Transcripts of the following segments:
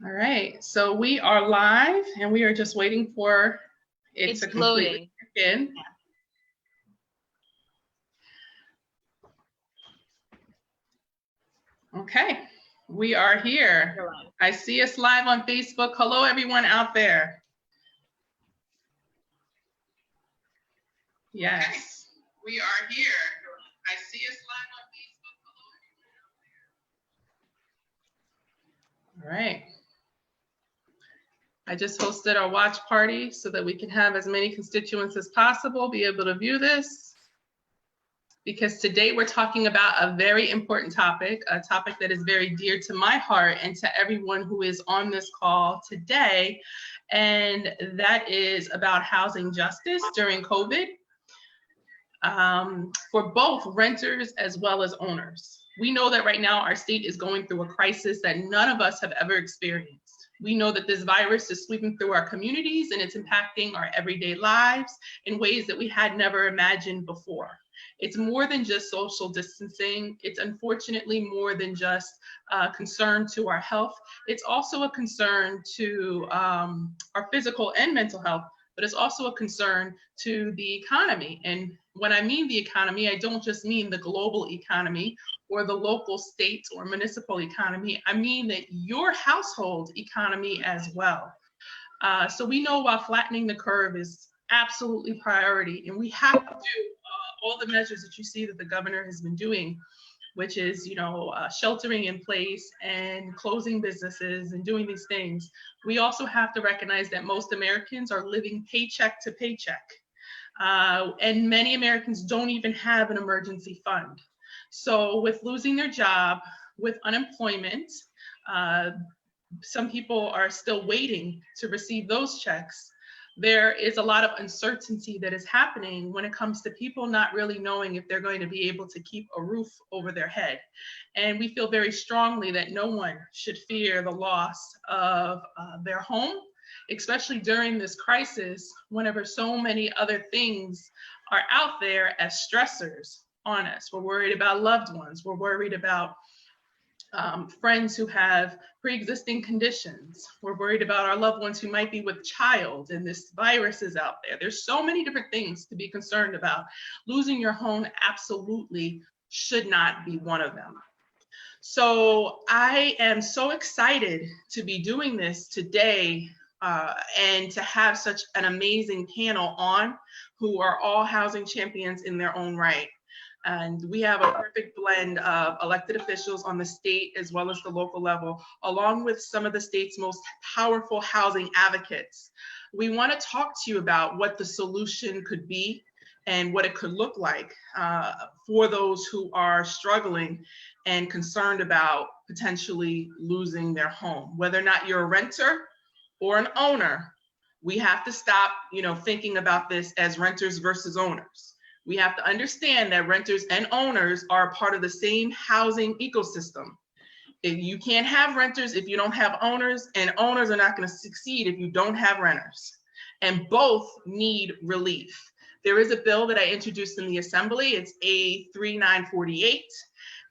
All right, so we are live and we are just waiting for it to completely kick in. Yeah. Okay, we are here. I see us live on Facebook. Hello, everyone out there. Yes, we are here. I see us live on Facebook. Hello, everyone out there. All right. I just hosted our watch party so that we can have as many constituents as possible be able to view this. Because today we're talking about a very important topic, a topic that is very dear to my heart and to everyone who is on this call today. And that is about housing justice during COVID for both renters as well as owners. We know that right now our state is going through a crisis that none of us have ever experienced. We know that this virus is sweeping through our communities and it's impacting our everyday lives in ways that we had never imagined before. It's more than just social distancing. It's unfortunately more than just a concern to our health. It's also a concern to our physical and mental health, but it's also a concern to the economy. And when I mean the economy, I don't just mean the global economy or the local state or municipal economy. I mean that your household economy as well. So we know while flattening the curve is absolutely priority, and we have to do all the measures that you see that the governor has been doing, which is, sheltering in place and closing businesses and doing these things. We also have to recognize that most Americans are living paycheck to paycheck. And many Americans don't even have an emergency fund. So with losing their job, with unemployment, some people are still waiting to receive those checks. There is a lot of uncertainty that is happening when it comes to people not really knowing if they're going to be able to keep a roof over their head. And we feel very strongly that no one should fear the loss of their home, especially during this crisis, whenever so many other things are out there as stressors on us. We're worried about loved ones. We're worried about friends who have pre-existing conditions. We're worried about our loved ones who might be with child and this virus is out there. There's so many different things to be concerned about. Losing your home absolutely should not be one of them. So I am so excited to be doing this today and to have such an amazing panel on who are all housing champions in their own right. And we have a perfect blend of elected officials on the state as well as the local level, along with some of the state's most powerful housing advocates. We want to talk to you about what the solution could be and what it could look like for those who are struggling and concerned about potentially losing their home. Whether or not you're a renter or an owner, we have to stop, thinking about this as renters versus owners. We have to understand that renters and owners are a part of the same housing ecosystem. If you can't have renters if you don't have owners, and owners are not going to succeed if you don't have renters. And both need relief. There is a bill that I introduced in the Assembly. It's A3948.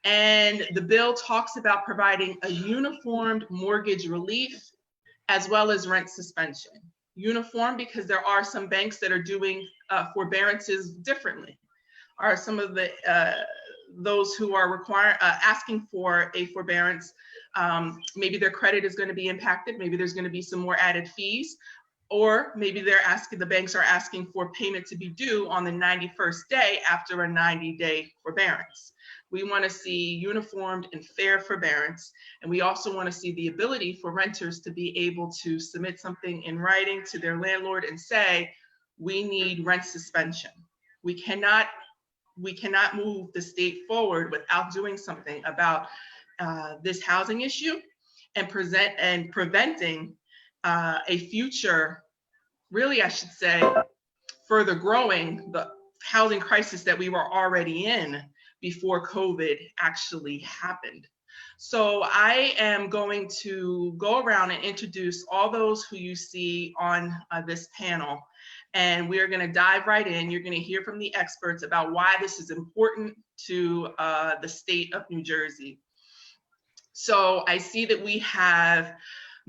And the bill talks about providing a uniformed mortgage relief as well as rent suspension. Uniform because there are some banks that are doing forbearances differently. Are some of the those who are asking for a forbearance, maybe their credit is going to be impacted, maybe there's going to be some more added fees, or maybe the banks are asking for payment to be due on the 91st day after a 90-day forbearance. We want to see uniformed and fair forbearance. And we also want to see the ability for renters to be able to submit something in writing to their landlord and say, we need rent suspension. We cannot move the state forward without doing something about this housing issue and preventing a future, really, I should say, further growing the housing crisis that we were already in before COVID actually happened. So I am going to go around and introduce all those who you see on this panel. And we're going to dive right in. You're going to hear from the experts about why this is important to the state of New Jersey. So I see that we have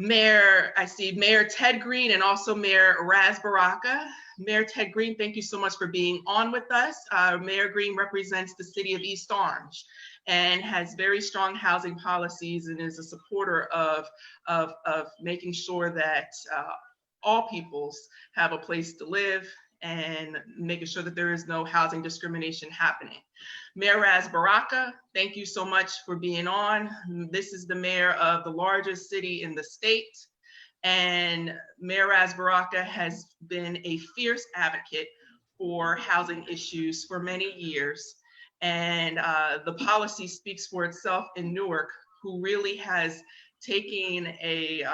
I see Mayor Ted Green and also Mayor Baraka. Mayor Ted Green, thank you so much for being on with us. Mayor Green represents the city of East Orange and has very strong housing policies and is a supporter of making sure that all peoples have a place to live and making sure that there is no housing discrimination happening. Mayor Baraka, thank you so much for being on. This is the mayor of the largest city in the state. And Mayor Baraka has been a fierce advocate for housing issues for many years. And the policy speaks for itself in Newark, who really has taken a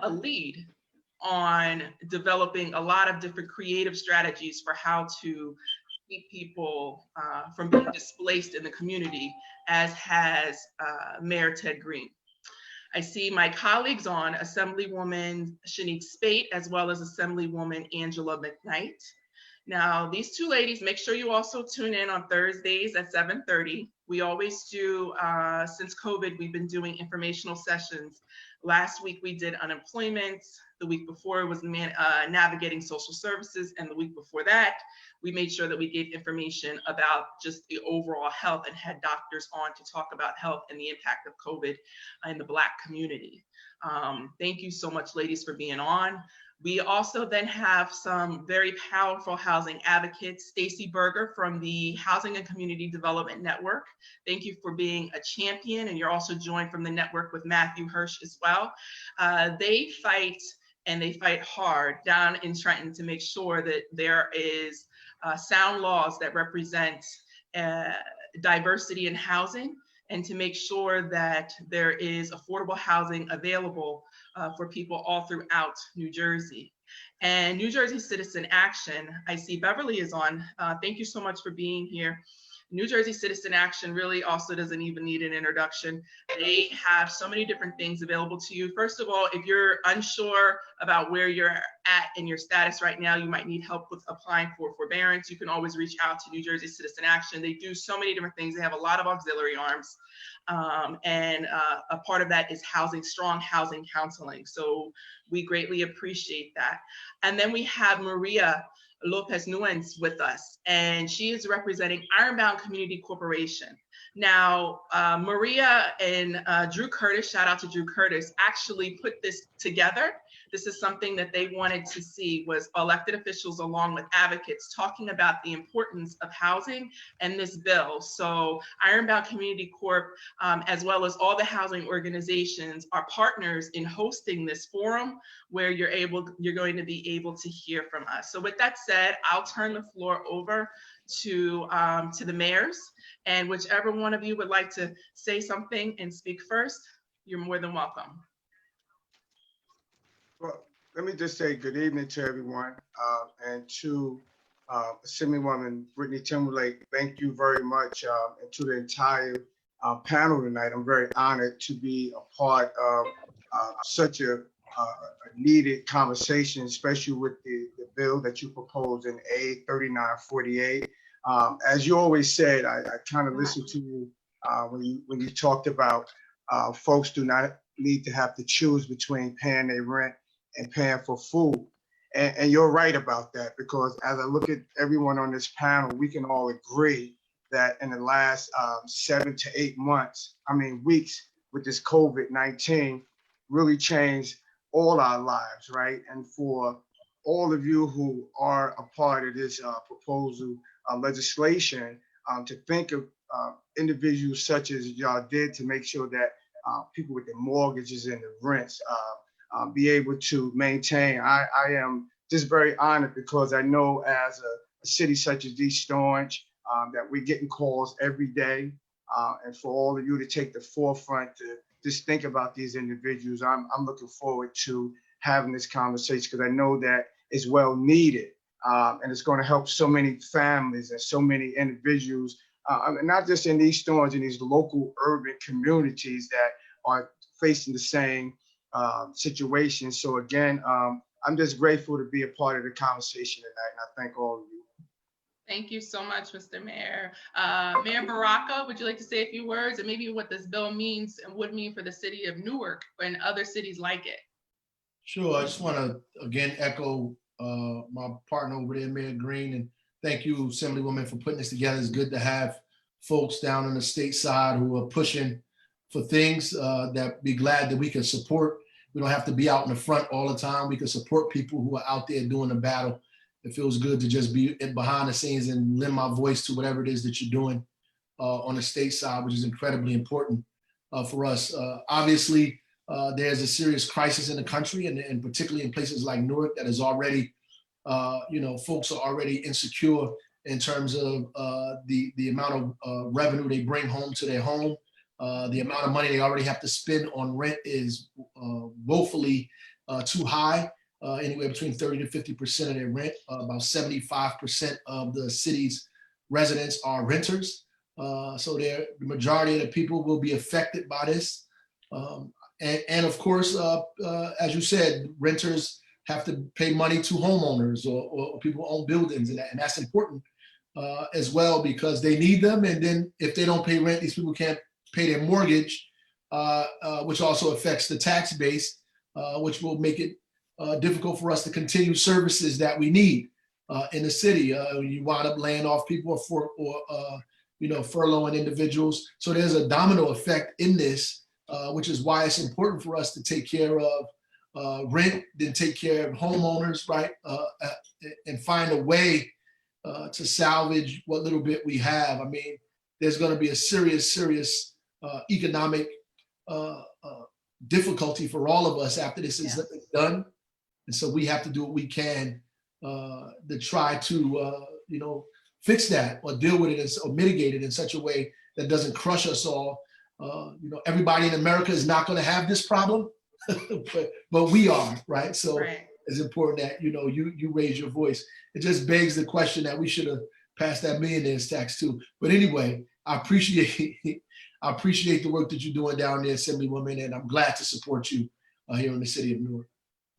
lead on developing a lot of different creative strategies for how to keep people from being displaced in the community, as has Mayor Ted Green. I see my colleagues on, Assemblywoman Shanique Speight, as well as Assemblywoman Angela McKnight. Now, these two ladies, make sure you also tune in on Thursdays at 7:30. We always do, since COVID, we've been doing informational sessions. Last week we did unemployment. The week before was navigating social services. And the week before that, we made sure that we gave information about just the overall health and had doctors on to talk about health and the impact of COVID in the Black community. Thank you so much, ladies, for being on. We also then have some very powerful housing advocates, Staci Berger from the Housing and Community Development Network. Thank you for being a champion, and you're also joined from the network with Matthew Hirsch as well. They fight, and they fight hard down in Trenton to make sure that there is sound laws that represent diversity in housing, and to make sure that there is affordable housing available for people all throughout New Jersey. And New Jersey Citizen Action, I see Beverly is on. Thank you so much for being here. New Jersey Citizen Action really also doesn't even need an introduction. They have so many different things available to you. First of all, if you're unsure about where you're at in your status right now, you might need help with applying for forbearance, you can always reach out to New Jersey Citizen Action. They do so many different things. They have a lot of auxiliary arms. And a part of that is strong housing counseling. So we greatly appreciate that. And then we have Maria Lopez-Nunez with us, and she is representing Ironbound Community Corporation. Now, Maria and Drew Curtis, shout out to Drew Curtis, actually put this together. This is something that they wanted to see, was elected officials along with advocates talking about the importance of housing and this bill. So Ironbound Community Corp, as well as all the housing organizations, are partners in hosting this forum where you're going to be able to hear from us. So with that said, I'll turn the floor over to the mayors, and whichever one of you would like to say something and speak first, you're more than welcome. Well, let me just say good evening to everyone, and to Assemblywoman Britnee Timberlake, thank you very much, and to the entire panel tonight. I'm very honored to be a part of such a needed conversation, especially with the bill that you proposed in A 3948. As you always said, I kind of listened to you when you talked about folks do not need to have to choose between paying their rent and paying for food. And you're right about that, because as I look at everyone on this panel, we can all agree that in the last 7 to 8 months, weeks, with this COVID-19 really changed all our lives, right? And for all of you who are a part of this proposal legislation, to think of individuals such as y'all did to make sure that people with their mortgages and the rents be able to maintain. I am just very honored, because I know as a city such as East Orange, that we're getting calls every day. And for all of you to take the forefront to just think about these individuals, I'm looking forward to having this conversation, because I know that it's well needed. And it's going to help so many families and so many individuals, not just in East Orange, in these local urban communities that are facing the same situation. So again, I'm just grateful to be a part of the conversation tonight, and I thank all of you. Thank you so much, Mr. Mayor. Mayor Baraka, would you like to say a few words and maybe what this bill means and would mean for the city of Newark and other cities like it? Sure. I just want to again echo my partner over there, Mayor Green, and thank you, Assemblywoman, for putting this together. It's good to have folks down on the state side who are pushing for things that be glad that we can support. We don't have to be out in the front all the time. We can support people who are out there doing the battle. It feels good to just be behind the scenes and lend my voice to whatever it is that you're doing on the state side, which is incredibly important for us. Obviously, there's a serious crisis in the country, and particularly in places like Newark that is already, folks are already insecure in terms of the amount of revenue they bring home to their home. The amount of money they already have to spend on rent is woefully too high. Anywhere between 30 to 50% of their rent. About 75% of the city's residents are renters. So the majority of the people will be affected by this. And of course, as you said, renters have to pay money to homeowners or people who own buildings, and that's important as well because they need them. And then if they don't pay rent, these people can't pay their mortgage, which also affects the tax base, which will make it difficult for us to continue services that we need in the city. You wind up laying off people or furloughing individuals. So there's a domino effect in this, which is why it's important for us to take care of rent, then take care of homeowners, right? And find a way to salvage what little bit we have. I mean, there's going to be a serious economic difficulty for all of us after this is done. And so we have to do what we can to try to, fix that or deal with it or mitigate it in such a way that doesn't crush us all. Everybody in America is not going to have this problem, but we are, right? So it's important that, you raise your voice. It just begs the question that we should have passed that millionaire's tax too. But anyway, I appreciate the work that you're doing down there, Assemblywoman, and I'm glad to support you here in the city of Newark.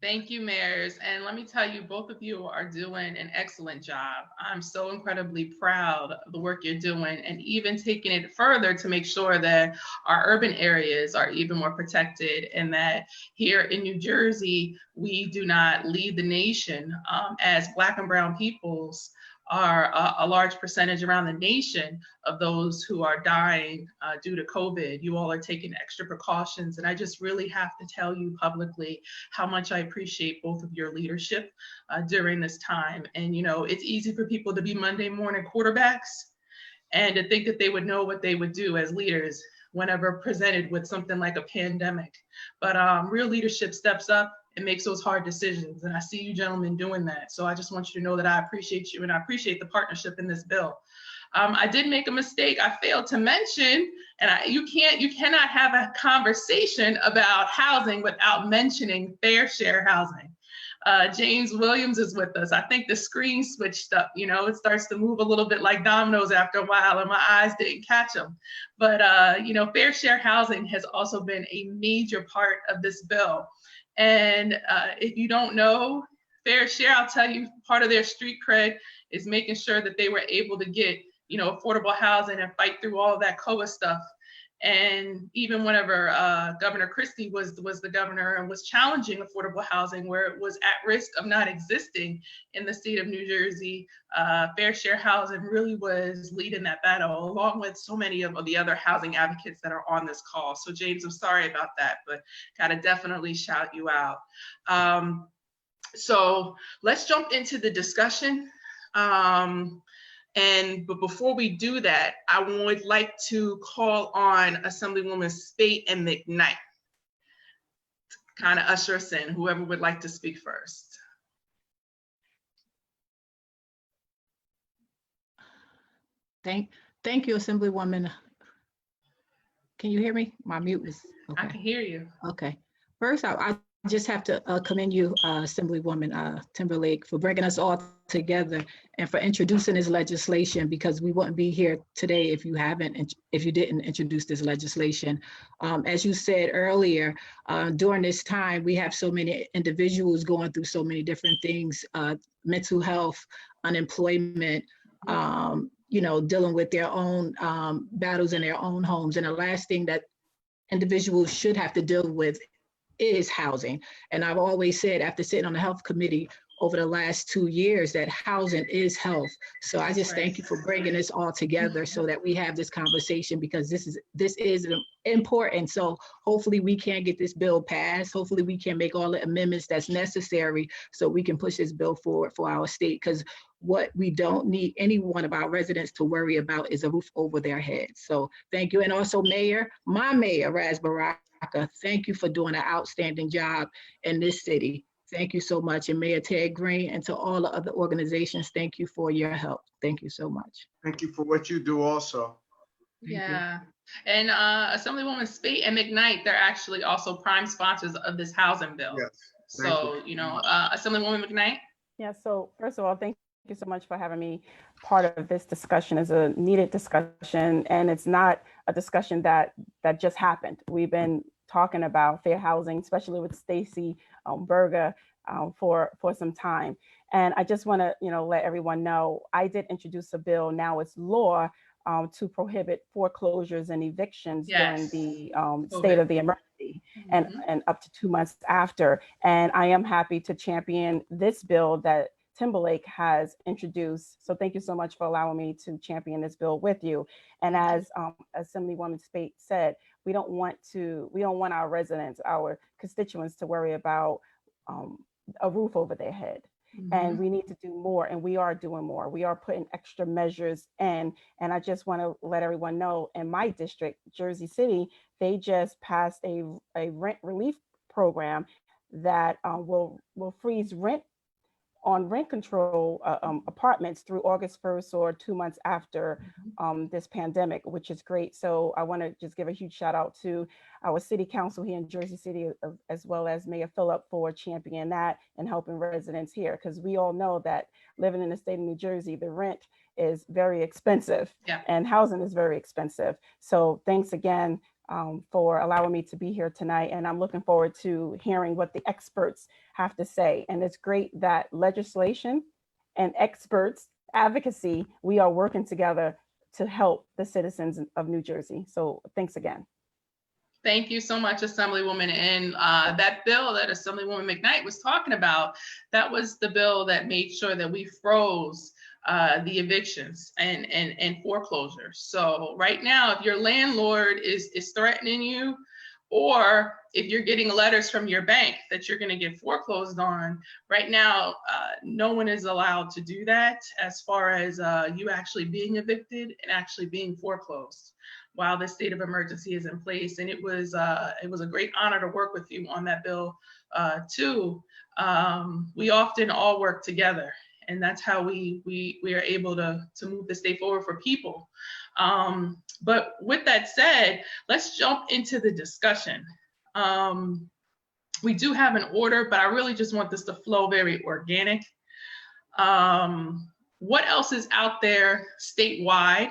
Thank you, mayors. And let me tell you, both of you are doing an excellent job. I'm so incredibly proud of the work you're doing and even taking it further to make sure that our urban areas are even more protected and that here in New Jersey, we do not lead the nation as Black and Brown peoples are a large percentage around the nation of those who are dying due to COVID. You all are taking extra precautions. And I just really have to tell you publicly how much I appreciate both of your leadership during this time. And, it's easy for people to be Monday morning quarterbacks and to think that they would know what they would do as leaders whenever presented with something like a pandemic. But real leadership steps up and makes those hard decisions. And I see you gentlemen doing that. So I just want you to know that I appreciate you and I appreciate the partnership in this bill. I did make a mistake. I failed to mention, and you cannot have a conversation about housing without mentioning fair share housing. James Williams is with us. I think the screen switched up, it starts to move a little bit like dominoes after a while and my eyes didn't catch them. But, fair share housing has also been a major part of this bill. And if you don't know, Fair Share, I'll tell you, part of their street cred is making sure that they were able to get, affordable housing and fight through all of that COA stuff. And even whenever Governor Christie was the governor and was challenging affordable housing where it was at risk of not existing in the state of New Jersey, Fair Share Housing really was leading that battle along with so many of the other housing advocates that are on this call. So James, I'm sorry about that, but gotta definitely shout you out. So let's jump into the discussion. But before we do that, I would like to call on Assemblywoman Speight and McKnight to kind of usher us in, whoever would like to speak first. Thank you, Assemblywoman. Can you hear me? My mute was okay. I can hear you. Okay. First, I just have to commend you, Assemblywoman Timberlake, for bringing us all together and for introducing this legislation, because we wouldn't be here today if you didn't introduce this legislation. As you said earlier, during this time, we have so many individuals going through so many different things, mental health, unemployment, dealing with their own battles in their own homes. And the last thing that individuals should have to deal with is housing. And I've always said, after sitting on the health committee over the last 2 years, that housing is health. So I just thank you for bringing this all together so that we have this conversation, because this is important. So hopefully we can get this bill passed. Hopefully we can make all the amendments that's necessary so we can push this bill forward for our state. Because what we don't need any one of our residents to worry about is a roof over their heads. So thank you. And also my mayor, Baraka, thank you for doing an outstanding job in this city. Thank you so much. And Mayor Ted Green, and to all the other organizations, thank you for your help. Thank you so much. Thank you for what you do also. Yeah. And Assemblywoman Speight and McKnight, they're actually also prime sponsors of this housing bill. Yes. So, Assemblywoman McKnight. Yeah, so first of all, thank you so much for having me part of this discussion. It's a needed discussion, and it's not a discussion that just happened. We've been talking about fair housing, especially with Staci Berger, for some time. And I just want to, let everyone know, I did introduce a bill. Now it's law to prohibit foreclosures and evictions during the state of the emergency, and up to 2 months after. And I am happy to champion this bill that Timberlake has introduced. So thank you so much for allowing me to champion this bill with you. And as Assemblywoman Speight said, we don't want our residents, our constituents, to worry about a roof over their head. And we need to do more, and we are doing more. We are putting extra measures in. And I just want to let everyone know, in my district, Jersey City, they just passed a rent relief program that will freeze rent on rent control apartments through August 1st or 2 months after this pandemic, which is great. So I want to just give a huge shout out to our city council here in Jersey City, as well as Mayor Phillip, for championing that and helping residents here. Because we all know that living in the state of New Jersey, the rent is very expensive, and housing is very expensive. So thanks again for allowing me to be here tonight. And I'm looking forward to hearing what the experts have to say. And it's great that legislation and experts advocacy, we are working together to help the citizens of New Jersey. So thanks again. Thank you so much, Assemblywoman. And that bill that Assemblywoman McKnight was talking about, that was the bill that made sure that we froze the evictions and foreclosures. So right now, if your landlord is threatening you, or if you're getting letters from your bank that you're going to get foreclosed on, right now, no one is allowed to do that as far as you actually being evicted and actually being foreclosed while the state of emergency is in place. And it was a great honor to work with you on that bill too. We often all work together, and that's how we are able to move the state forward for people. But with that said, let's jump into the discussion. We do have an order, but I really just want this to flow very organic. What else is out there statewide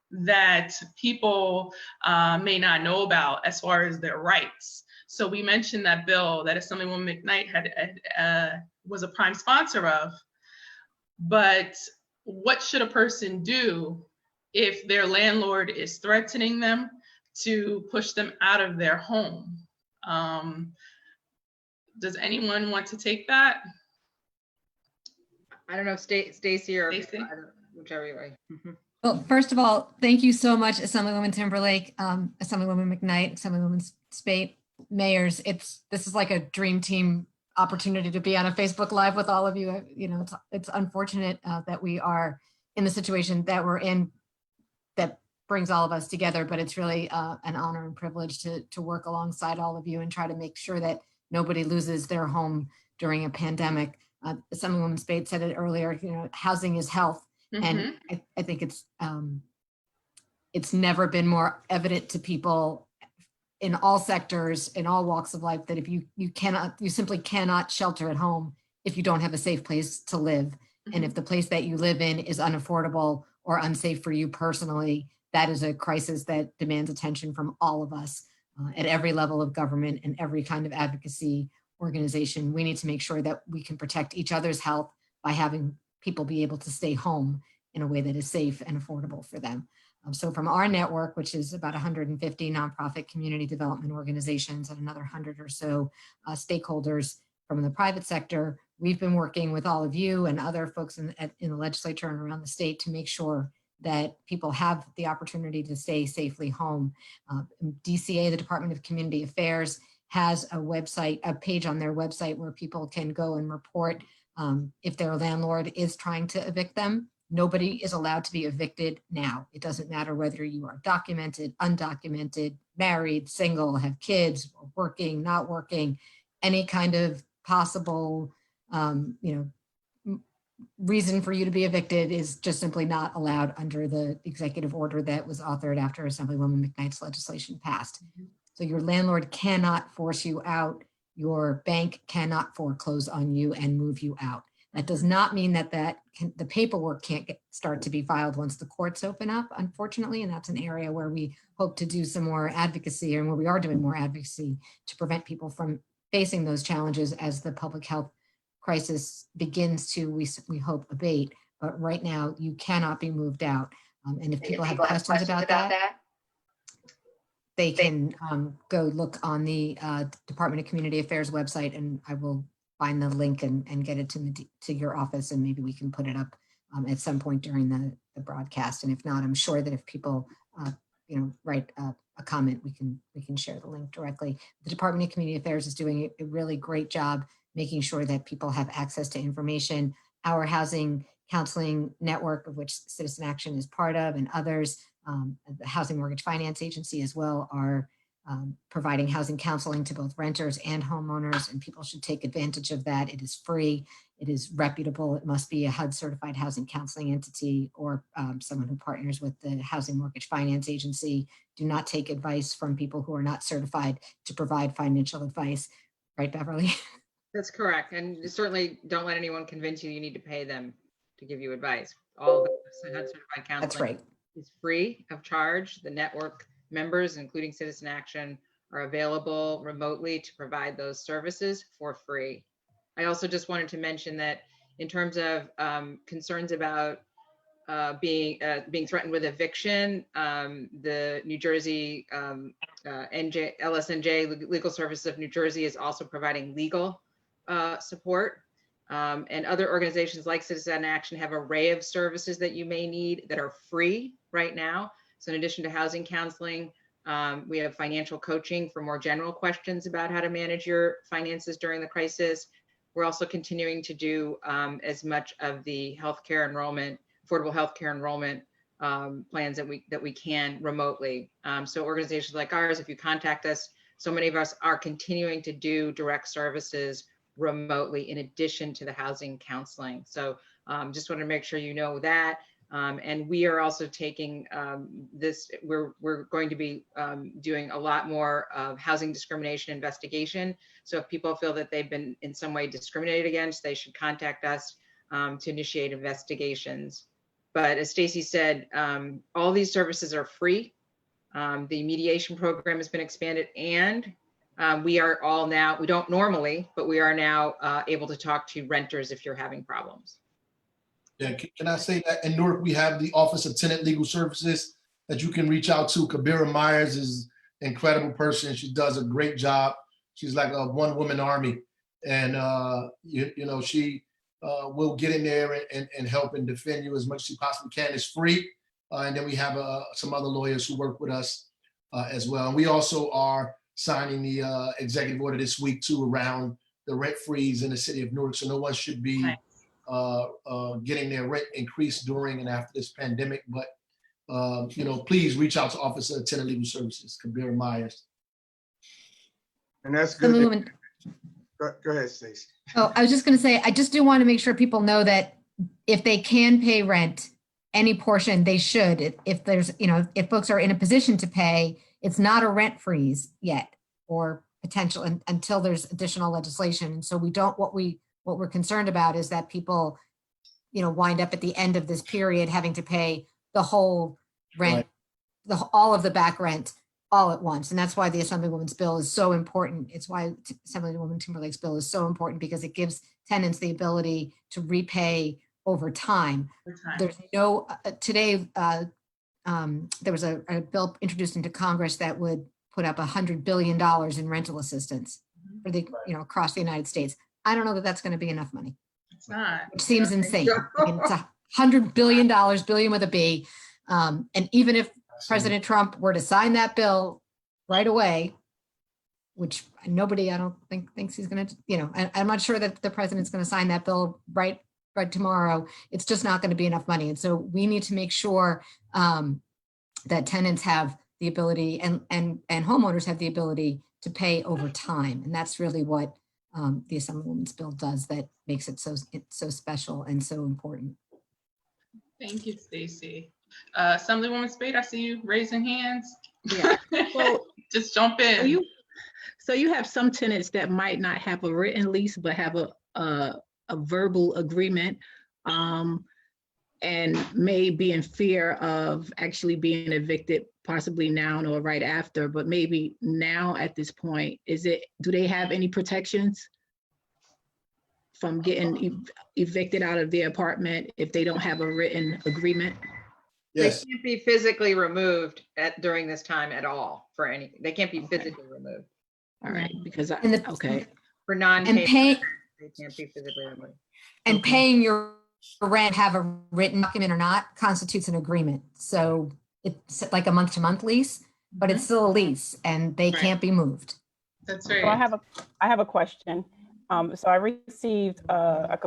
that people may not know about as far as their rights? So we mentioned that bill that Assemblywoman McKnight was a prime sponsor of, but what should a person do if their landlord is threatening them to push them out of their home? Does anyone want to take that? I don't know if Staci or Staci? whichever way. Well, first of all, thank you so much, Assemblywoman Timberlake, Assemblywoman McKnight, Assemblywoman Speight, mayors. This is like a dream team opportunity to be on a Facebook Live with all of you. It's unfortunate that we are in the situation that we're in, that brings all of us together, but it's really an honor and privilege to work alongside all of you and try to make sure that nobody loses their home during a pandemic. Assemblywoman Speight said it earlier, housing is health. And I think it's never been more evident to people in all sectors, in all walks of life, that if you simply cannot shelter at home if you don't have a safe place to live. And if the place that you live in is unaffordable or unsafe for you personally, that is a crisis that demands attention from all of us at every level of government and every kind of advocacy organization. We need to make sure that we can protect each other's health by having people be able to stay home in a way that is safe and affordable for them. So from our network, which is about 150 nonprofit community development organizations and another 100 or so stakeholders from the private sector, we've been working with all of you and other folks in the legislature and around the state to make sure that people have the opportunity to stay safely home. DCA, the Department of Community Affairs, has a page on their website where people can go and report if their landlord is trying to evict them. Nobody is allowed to be evicted now. It doesn't matter whether you are documented, undocumented, married, single, have kids, working, not working, any kind of possible, reason for you to be evicted is just simply not allowed under the executive order that was authored after Assemblywoman McKnight's legislation passed. So your landlord cannot force you out. Your bank cannot foreclose on you and move you out. That does not mean that the paperwork can't start to be filed once the courts open up, unfortunately, and that's an area where we hope to do some more advocacy, and where we are doing more advocacy to prevent people from facing those challenges as the public health crisis begins to, we hope, abate. But right now, you cannot be moved out. And if people have questions about that, they can go look on the Department of Community Affairs website, and I will find the link and get it to your office, and maybe we can put it up at some point during the broadcast. And if not, I'm sure that if people write a comment, we can share the link directly. The Department of Community Affairs is doing a really great job making sure that people have access to information. Our housing counseling network, of which Citizen Action is part of, and others, the Housing Mortgage Finance Agency as well, are providing housing counseling to both renters and homeowners, and people should take advantage of that. It is free, it is reputable, it must be a HUD certified housing counseling entity or someone who partners with the Housing Mortgage Finance Agency. Do not take advice from people who are not certified to provide financial advice. Right, Beverly? That's correct. And certainly don't let anyone convince you need to pay them to give you advice. All the HUD certified counseling That's right. is free of charge. The network members, including Citizen Action, are available remotely to provide those services for free. I also just wanted to mention that in terms of concerns about being threatened with eviction, the New Jersey LSNJ, Legal Services of New Jersey, is also providing legal support. And other organizations like Citizen Action have an array of services that you may need that are free right now. So in addition to housing counseling, we have financial coaching for more general questions about how to manage your finances during the crisis. We're also continuing to do as much of the healthcare enrollment, affordable healthcare enrollment plans that we can remotely. So organizations like ours, if you contact us, so many of us are continuing to do direct services remotely in addition to the housing counseling. So just want to make sure you know that. And we are also taking we're going to be doing a lot more of housing discrimination investigation. So if people feel that they've been in some way discriminated against, they should contact us to initiate investigations. But as Staci said, all these services are free. The mediation program has been expanded, and we are all now, we don't normally, but we are now able to talk to renters if you're having problems. Yeah, can I say that in Newark, we have the Office of Tenant Legal Services that you can reach out to. Kabira Myers is an incredible person. She does a great job. She's like a one-woman army. And, she will get in there and help and defend you as much as she possibly can. It's free. And then we have some other lawyers who work with us as well. And we also are signing the executive order this week too around the rent freeze in the city of Newark. So no one should be getting their rent increased during and after this pandemic. But, please reach out to Office of Tenant Legal Services, Kabira Myers. And that's good. Go ahead, Staci. Oh, I was just going to say, I just do want to make sure people know that if they can pay rent, any portion, they should. If there's, if folks are in a position to pay, it's not a rent freeze yet, or potential until there's additional legislation. And so we don't, what we're concerned about is that people, wind up at the end of this period having to pay the whole rent, right, all of the back rent all at once. And that's why the Assemblywoman's bill is so important. It's why Assemblywoman Timberlake's bill is so important, because it gives tenants the ability to repay over time. There's no, today, there was a bill introduced into Congress that would put up $100 billion in rental assistance for the, across the United States. I don't know that that's going to be enough money. It's not. Which seems insane. I mean, it's $100 billion, billion with a B. And even if President Trump were to sign that bill right away, which nobody, I don't think thinks he's going to, I'm not sure that the president's going to sign that bill right tomorrow. It's just not going to be enough money. And so we need to make sure that tenants have the ability and homeowners have the ability to pay over time. And that's really what the Assemblywoman's bill does that makes it so special and so important. Thank you, Staci. Assemblywoman Speight, I see you raising hands. Yeah. Well, just jump in. So you have some tenants that might not have a written lease, but have a verbal agreement, and may be in fear of actually being evicted, possibly now or right after, but maybe now at this point, do they have any protections from getting evicted out of their apartment if they don't have a written agreement? Yes. They can't be physically removed during this time at all they can't be physically removed. All right, because For non-payment, they can't be physically removed. And paying your rent, have a written document or not, constitutes an agreement. So it's like a month-to-month lease, but it's still a lease and they can't be moved. That's right. So I have a question. So I received a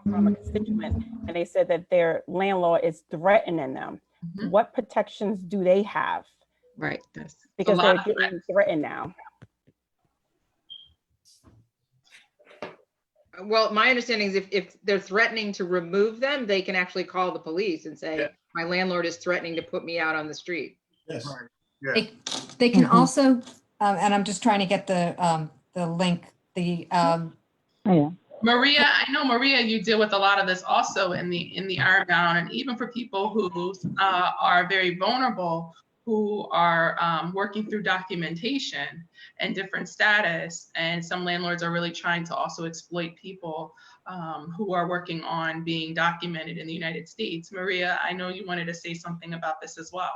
from a constituent, and they said that their landlord is threatening them. What protections do they have? Right. Because they're getting threatened now. Well, my understanding is if they're threatening to remove them, they can actually call the police and say, my landlord is threatening to put me out on the street. Yes. Yeah. They can also, and I'm just trying to get the link, Maria, I know, Maria, you deal with a lot of this also in the Ironbound, and even for people who are very vulnerable, who are working through documentation and different status. And some landlords are really trying to also exploit people who are working on being documented in the United States. Maria, I know you wanted to say something about this as well.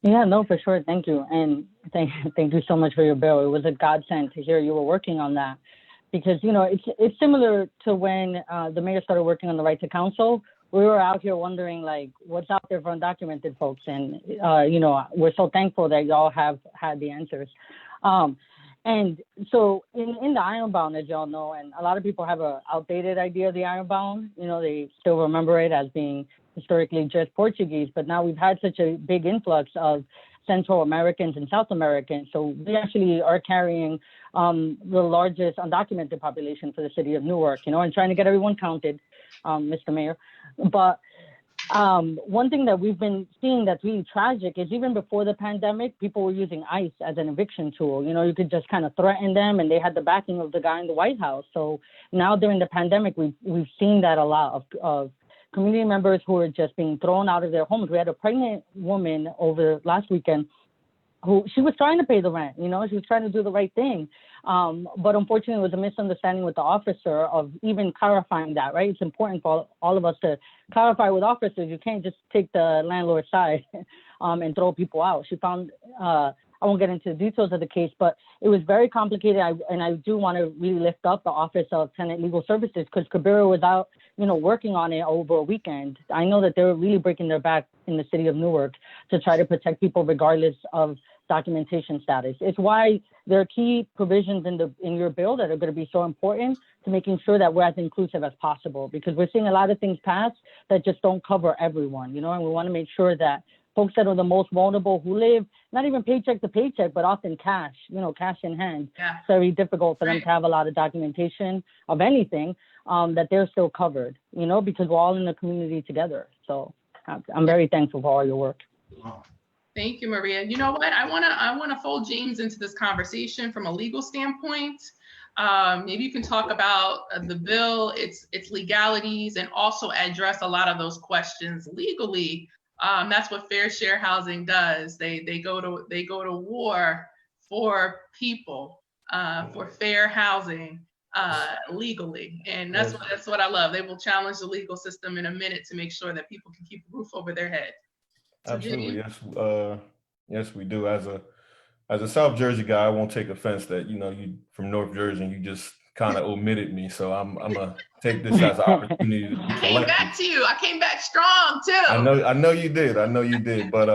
Yeah, no, for sure. Thank you. And thank you so much for your bill. It was a godsend to hear you were working on that, because, it's similar to when the mayor started working on the right to counsel. We were out here wondering, like, what's out there for undocumented folks. And, we're so thankful that y'all have had the answers. And so in the Ironbound, as y'all know, and a lot of people have an outdated idea of the Ironbound, they still remember it as being historically just Portuguese, but now we've had such a big influx of Central Americans and South Americans. So we actually are carrying the largest undocumented population for the city of Newark, and trying to get everyone counted, Mr. Mayor. But one thing that we've been seeing that's really tragic is even before the pandemic, people were using ICE as an eviction tool. You could just kind of threaten them, and they had the backing of the guy in the White House. So now during the pandemic, we've seen that a lot of community members who are just being thrown out of their homes. We had a pregnant woman over last weekend who she was trying to pay the rent, she was trying to do the right thing. But unfortunately, it was a misunderstanding with the officer of even clarifying that, right? It's important for all of us to clarify with officers. You can't just take the landlord's side and throw people out. She found, I won't get into the details of the case, but it was very complicated. And I do want to really lift up the Office of Tenant Legal Services, because Cabrera was out, working on it over a weekend. I know that they were really breaking their back in the city of Newark to try to protect people regardless of documentation status. It's why there are key provisions in your bill that are going to be so important to making sure that we're as inclusive as possible, because we're seeing a lot of things pass that just don't cover everyone, and we want to make sure that folks that are the most vulnerable, who live not even paycheck to paycheck, but often cash, cash in hand. Yeah. It's very difficult for them to have a lot of documentation of anything, that they're still covered, because we're all in the community together. So I'm very thankful for all your work. Thank you, Maria. You know what? I want to fold James into this conversation from a legal standpoint. Maybe you can talk about the bill, its legalities, and also address a lot of those questions legally. That's what fair share housing does. They go to war for people, for fair housing. legally. And that's what I love. They will challenge the legal system in a minute to make sure that people can keep a roof over their head. So Absolutely. James? Yes. Yes, we do. As a South Jersey guy, I won't take offense that, you from North Jersey and you just kind of omitted me. So I'm gonna take this as an opportunity to be I came back to you. I came back strong too. I know you did. But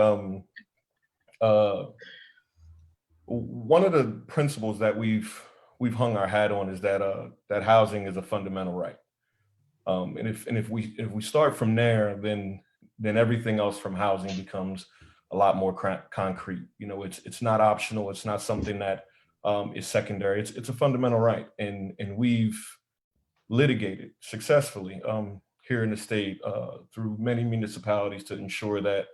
one of the principles that we've hung our hat on is that housing is a fundamental right. And if we start from there, then everything else from housing becomes a lot more concrete. It's not optional. It's not something that is secondary. It's a fundamental right, and we've litigated successfully here in the state through many municipalities to ensure that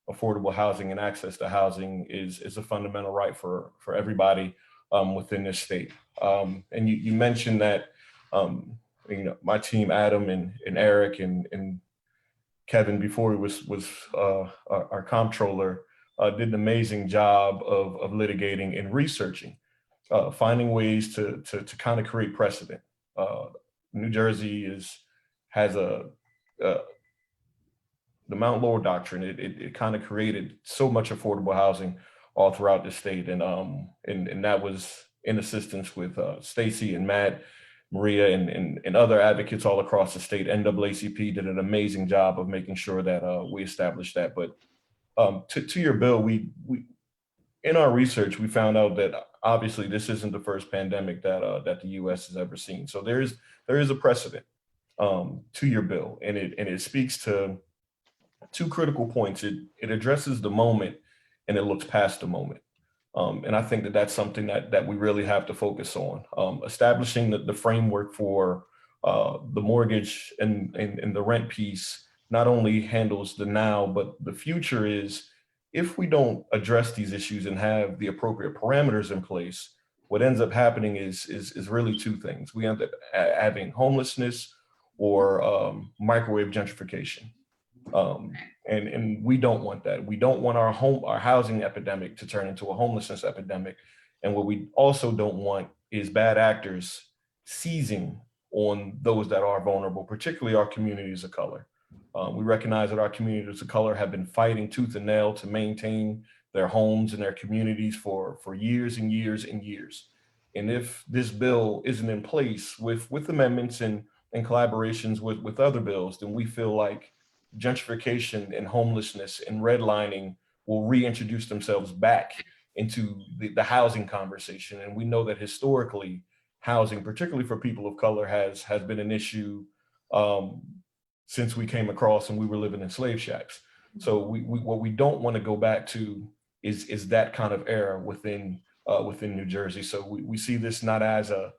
affordable housing and access to housing is a fundamental right for everybody within this state. And you mentioned that my team, Adam and Eric and Kevin, before he was our comptroller, did an amazing job of litigating and researching, finding ways to kind of create precedent. New Jersey has the Mount Laurel doctrine. It kind of created so much affordable housing all throughout the state, and that was in assistance with Staci and Matt, Maria, and other advocates all across the state. NAACP did an amazing job of making sure that we established that. But to your bill, we in our research, we found out that obviously this isn't the first pandemic that the U.S. has ever seen. So there is a precedent to your bill, and it speaks to two critical points. It addresses the moment and it looks past the moment. And I think that's something that we really have to focus on. Establishing the framework for the mortgage and the rent piece not only handles the now, but the future is, if we don't address these issues and have the appropriate parameters in place, what ends up happening is really two things. We end up having homelessness or microwave gentrification. And we don't want that. We don't want our housing epidemic to turn into a homelessness epidemic. And what we also don't want is bad actors seizing on those that are vulnerable, particularly our communities of color. We recognize that our communities of color have been fighting tooth and nail to maintain their homes and their communities for years and years and years. And if this bill isn't in place with amendments and collaborations with other bills, then we feel like gentrification and homelessness and redlining will reintroduce themselves back into the housing conversation. And we know that historically, housing, particularly for people of color, has been an issue since we came across and we were living in slave shacks. So what we don't want to go back to is that kind of era within New Jersey. So we see this not as a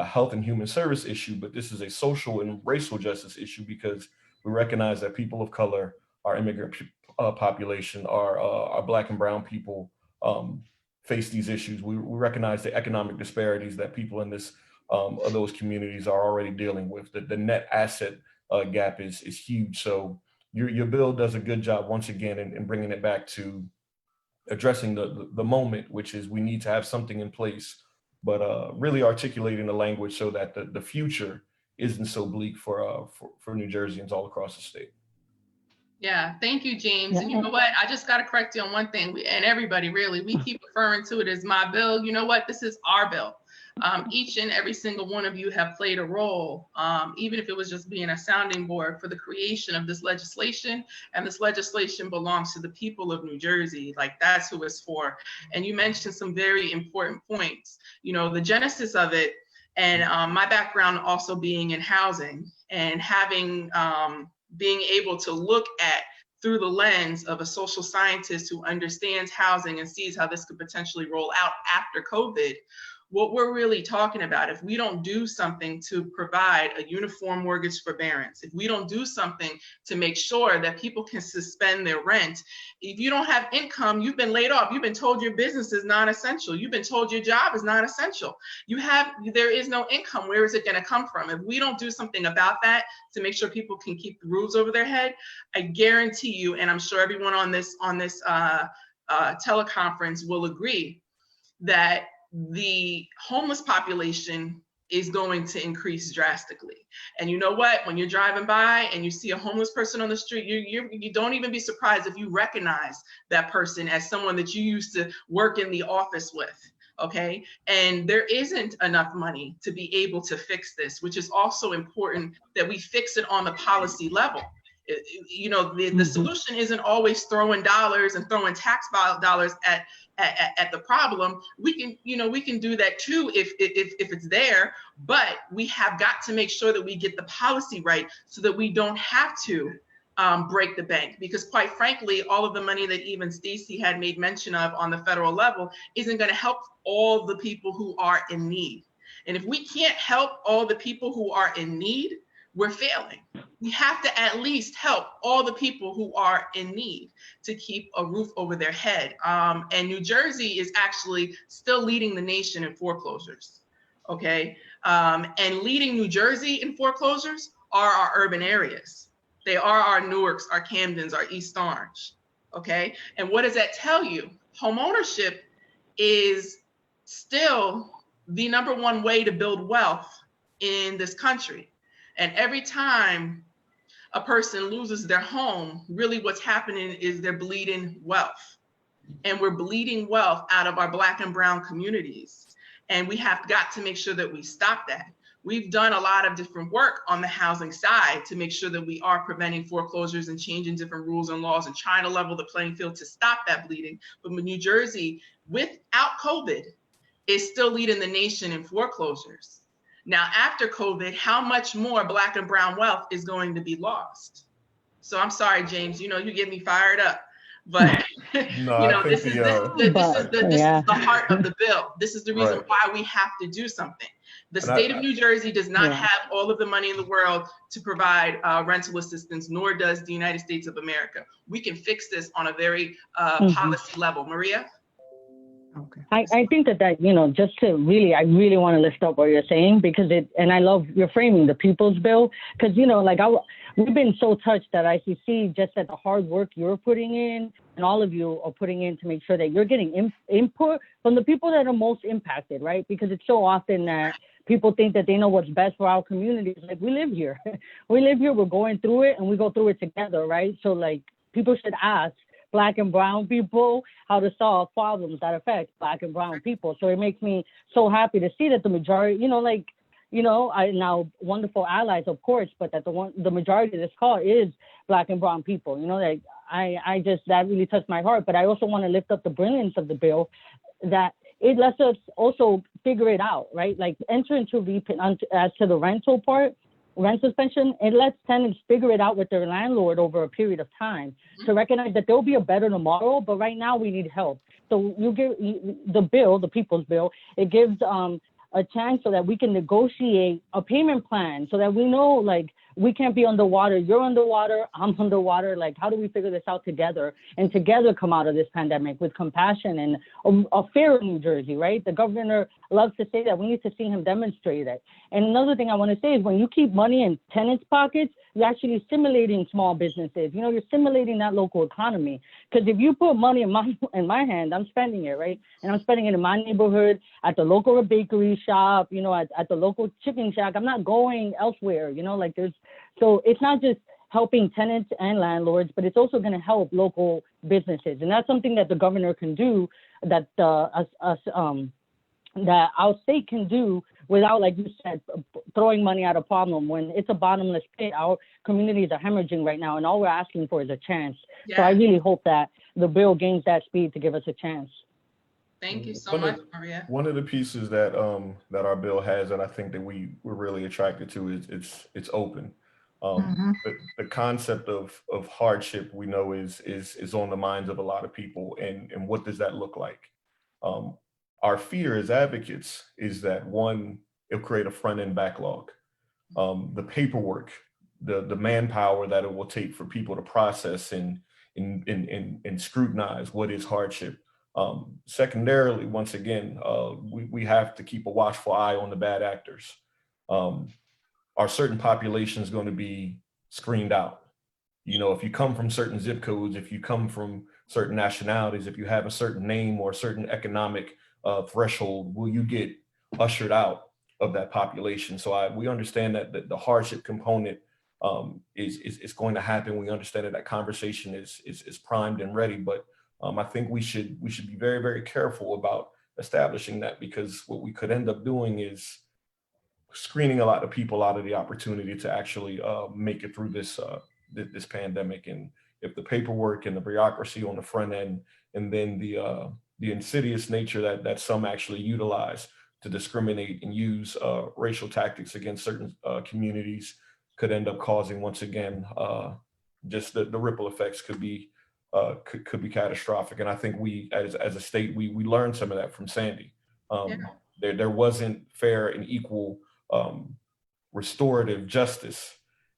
health and human service issue, but this is a social and racial justice issue, because we recognize that people of color, our immigrant population, our Black and brown people face these issues. We recognize the economic disparities that people in of those communities are already dealing with. The net asset gap is huge. So your bill does a good job once again in bringing it back to addressing the moment, which is we need to have something in place, but really articulating the language so that the future isn't so bleak for New Jerseyans all across the state. Yeah, thank you, James. And you know what? I just got to correct you on one thing. And everybody, really, we keep referring to it as my bill. You know what? This is our bill. Each and every single one of you have played a role, even if it was just being a sounding board for the creation of this legislation. And this legislation belongs to the people of New Jersey. Like, that's who it's for. And you mentioned some very important points. The genesis of it, and my background also being in housing and having being able to look at through the lens of a social scientist who understands housing and sees how this could potentially roll out after COVID. What we're really talking about, if we don't do something to provide a uniform mortgage forbearance, if we don't do something to make sure that people can suspend their rent, if you don't have income, you've been laid off, you've been told your business is non-essential, you've been told your job is not essential, there is no income, where is it going to come from? If we don't do something about that to make sure people can keep the roofs over their head, I guarantee you, and I'm sure everyone on this teleconference will agree, that the homeless population is going to increase drastically. And you know what? When you're driving by and you see a homeless person on the street, you don't even be surprised if you recognize that person as someone that you used to work in the office with. Okay. And there isn't enough money to be able to fix this, which is also important that we fix it on the policy level. You know, the solution isn't always throwing dollars and throwing tax dollars at the problem. We can do that too if it's there, but we have got to make sure that we get the policy right so that we don't have to break the bank, because quite frankly, all of the money that even Staci had made mention of on the federal level isn't going to help all the people who are in need. And if we can't help all the people who are in need, we're failing. We have to at least help all the people who are in need to keep a roof over their head. And New Jersey is actually still leading the nation in foreclosures, okay? And leading New Jersey in foreclosures are our urban areas. They are our Newarks, our Camdens, our East Orange, okay? And what does that tell you? Homeownership is still the #1 way to build wealth in this country. And every time a person loses their home, really what's happening is they're bleeding wealth. And we're bleeding wealth out of our Black and brown communities. And we have got to make sure that we stop that. We've done a lot of different work on the housing side to make sure that we are preventing foreclosures and changing different rules and laws and trying to level the playing field to stop that bleeding. But New Jersey, without COVID, is still leading the nation in foreclosures. Now, after COVID, how much more Black and brown wealth is going to be lost? So I'm sorry, James, you get me fired up, but this is the heart of the bill. This is the reason why we have to do something. The state of New Jersey does not have all of the money in the world to provide rental assistance, nor does the United States of America. We can fix this on a very policy level. Maria? Okay. I think that just to I really want to lift up what you're saying, because and I love your framing, the People's Bill, because, we've been so touched that ICC, just at the hard work you're putting in and all of you are putting in to make sure that you're getting input from the people that are most impacted, right? Because it's so often that people think that they know what's best for our communities. Like, we live here, we're going through it and we go through it together, right? So people should ask Black and brown people how to solve problems that affect Black and brown people. So it makes me so happy to see that the majority, I now wonderful allies, of course, but that the majority of this call is Black and brown people. That really touched my heart. But I also want to lift up the brilliance of the bill, that it lets us also figure it out, right? Like, enter into as to the rental part. Rent suspension, it lets tenants figure it out with their landlord over a period of time to recognize that there'll be a better tomorrow, but right now we need help. So you give the bill, the People's Bill, it gives a chance so that we can negotiate a payment plan so that we know, we can't be underwater. You're underwater, I'm underwater. How do we figure this out together and together come out of this pandemic with compassion and a fair New Jersey, right? The governor loves to say that. We need to see him demonstrate it. And another thing I want to say is, when you keep money in tenants' pockets, you're actually stimulating small businesses. You're stimulating that local economy. Because if you put money in my hand, I'm spending it, right? And I'm spending it in my neighborhood, at the local bakery shop, at the local chicken shack. I'm not going elsewhere, so it's not just helping tenants and landlords, but it's also going to help local businesses. And that's something that the governor can do, that that our state can do without, like you said, throwing money at a problem. When it's a bottomless pit, our communities are hemorrhaging right now, and all we're asking for is a chance. Yeah. So I really hope that the bill gains that speed to give us a chance. Thank you so much, Maria. One of the pieces that that our bill has that I think that we're really attracted to is it's open. The concept of hardship, we know, is on the minds of a lot of people, and what does that look like? Our fear as advocates is that, one, it'll create a front end backlog. The paperwork, the manpower that it will take for people to process and scrutinize what is hardship. Secondarily, once again, we have to keep a watchful eye on the bad actors. Are certain populations going to be screened out? If you come from certain zip codes, if you come from certain nationalities, if you have a certain name or a certain economic threshold, will you get ushered out? of that population. So we understand that the hardship component is going to happen. We understand that conversation is primed and ready, but I think we should be very, very careful about establishing that, because what we could end up doing is screening a lot of people out of the opportunity to actually make it through this pandemic. And if the paperwork and the bureaucracy on the front end, and then the insidious nature that some actually utilize to discriminate and use racial tactics against certain communities, could end up causing, once again, just the ripple effects could be catastrophic. And I think we, as a state, we learned some of that from Sandy. There wasn't fair and equal restorative justice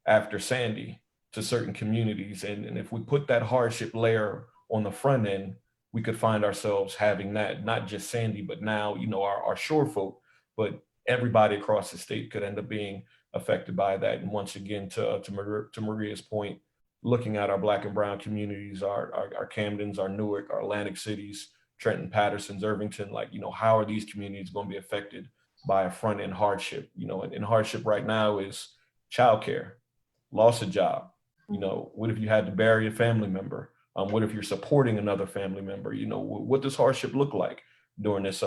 after Sandy to certain communities. And if we put that hardship layer on the front end, we could find ourselves having that, not just Sandy, but now, our shore folk, but everybody across the state could end up being affected by that. And once again, to Maria's point, looking at our Black and brown communities, our Camdens, our Newark, our Atlantic cities, Trenton, Patterson's, Irvington, how are these communities going to be affected by a front end hardship? And hardship right now is childcare, loss of job. What if you had to bury a family member? What if you're supporting another family member? What does hardship look like during this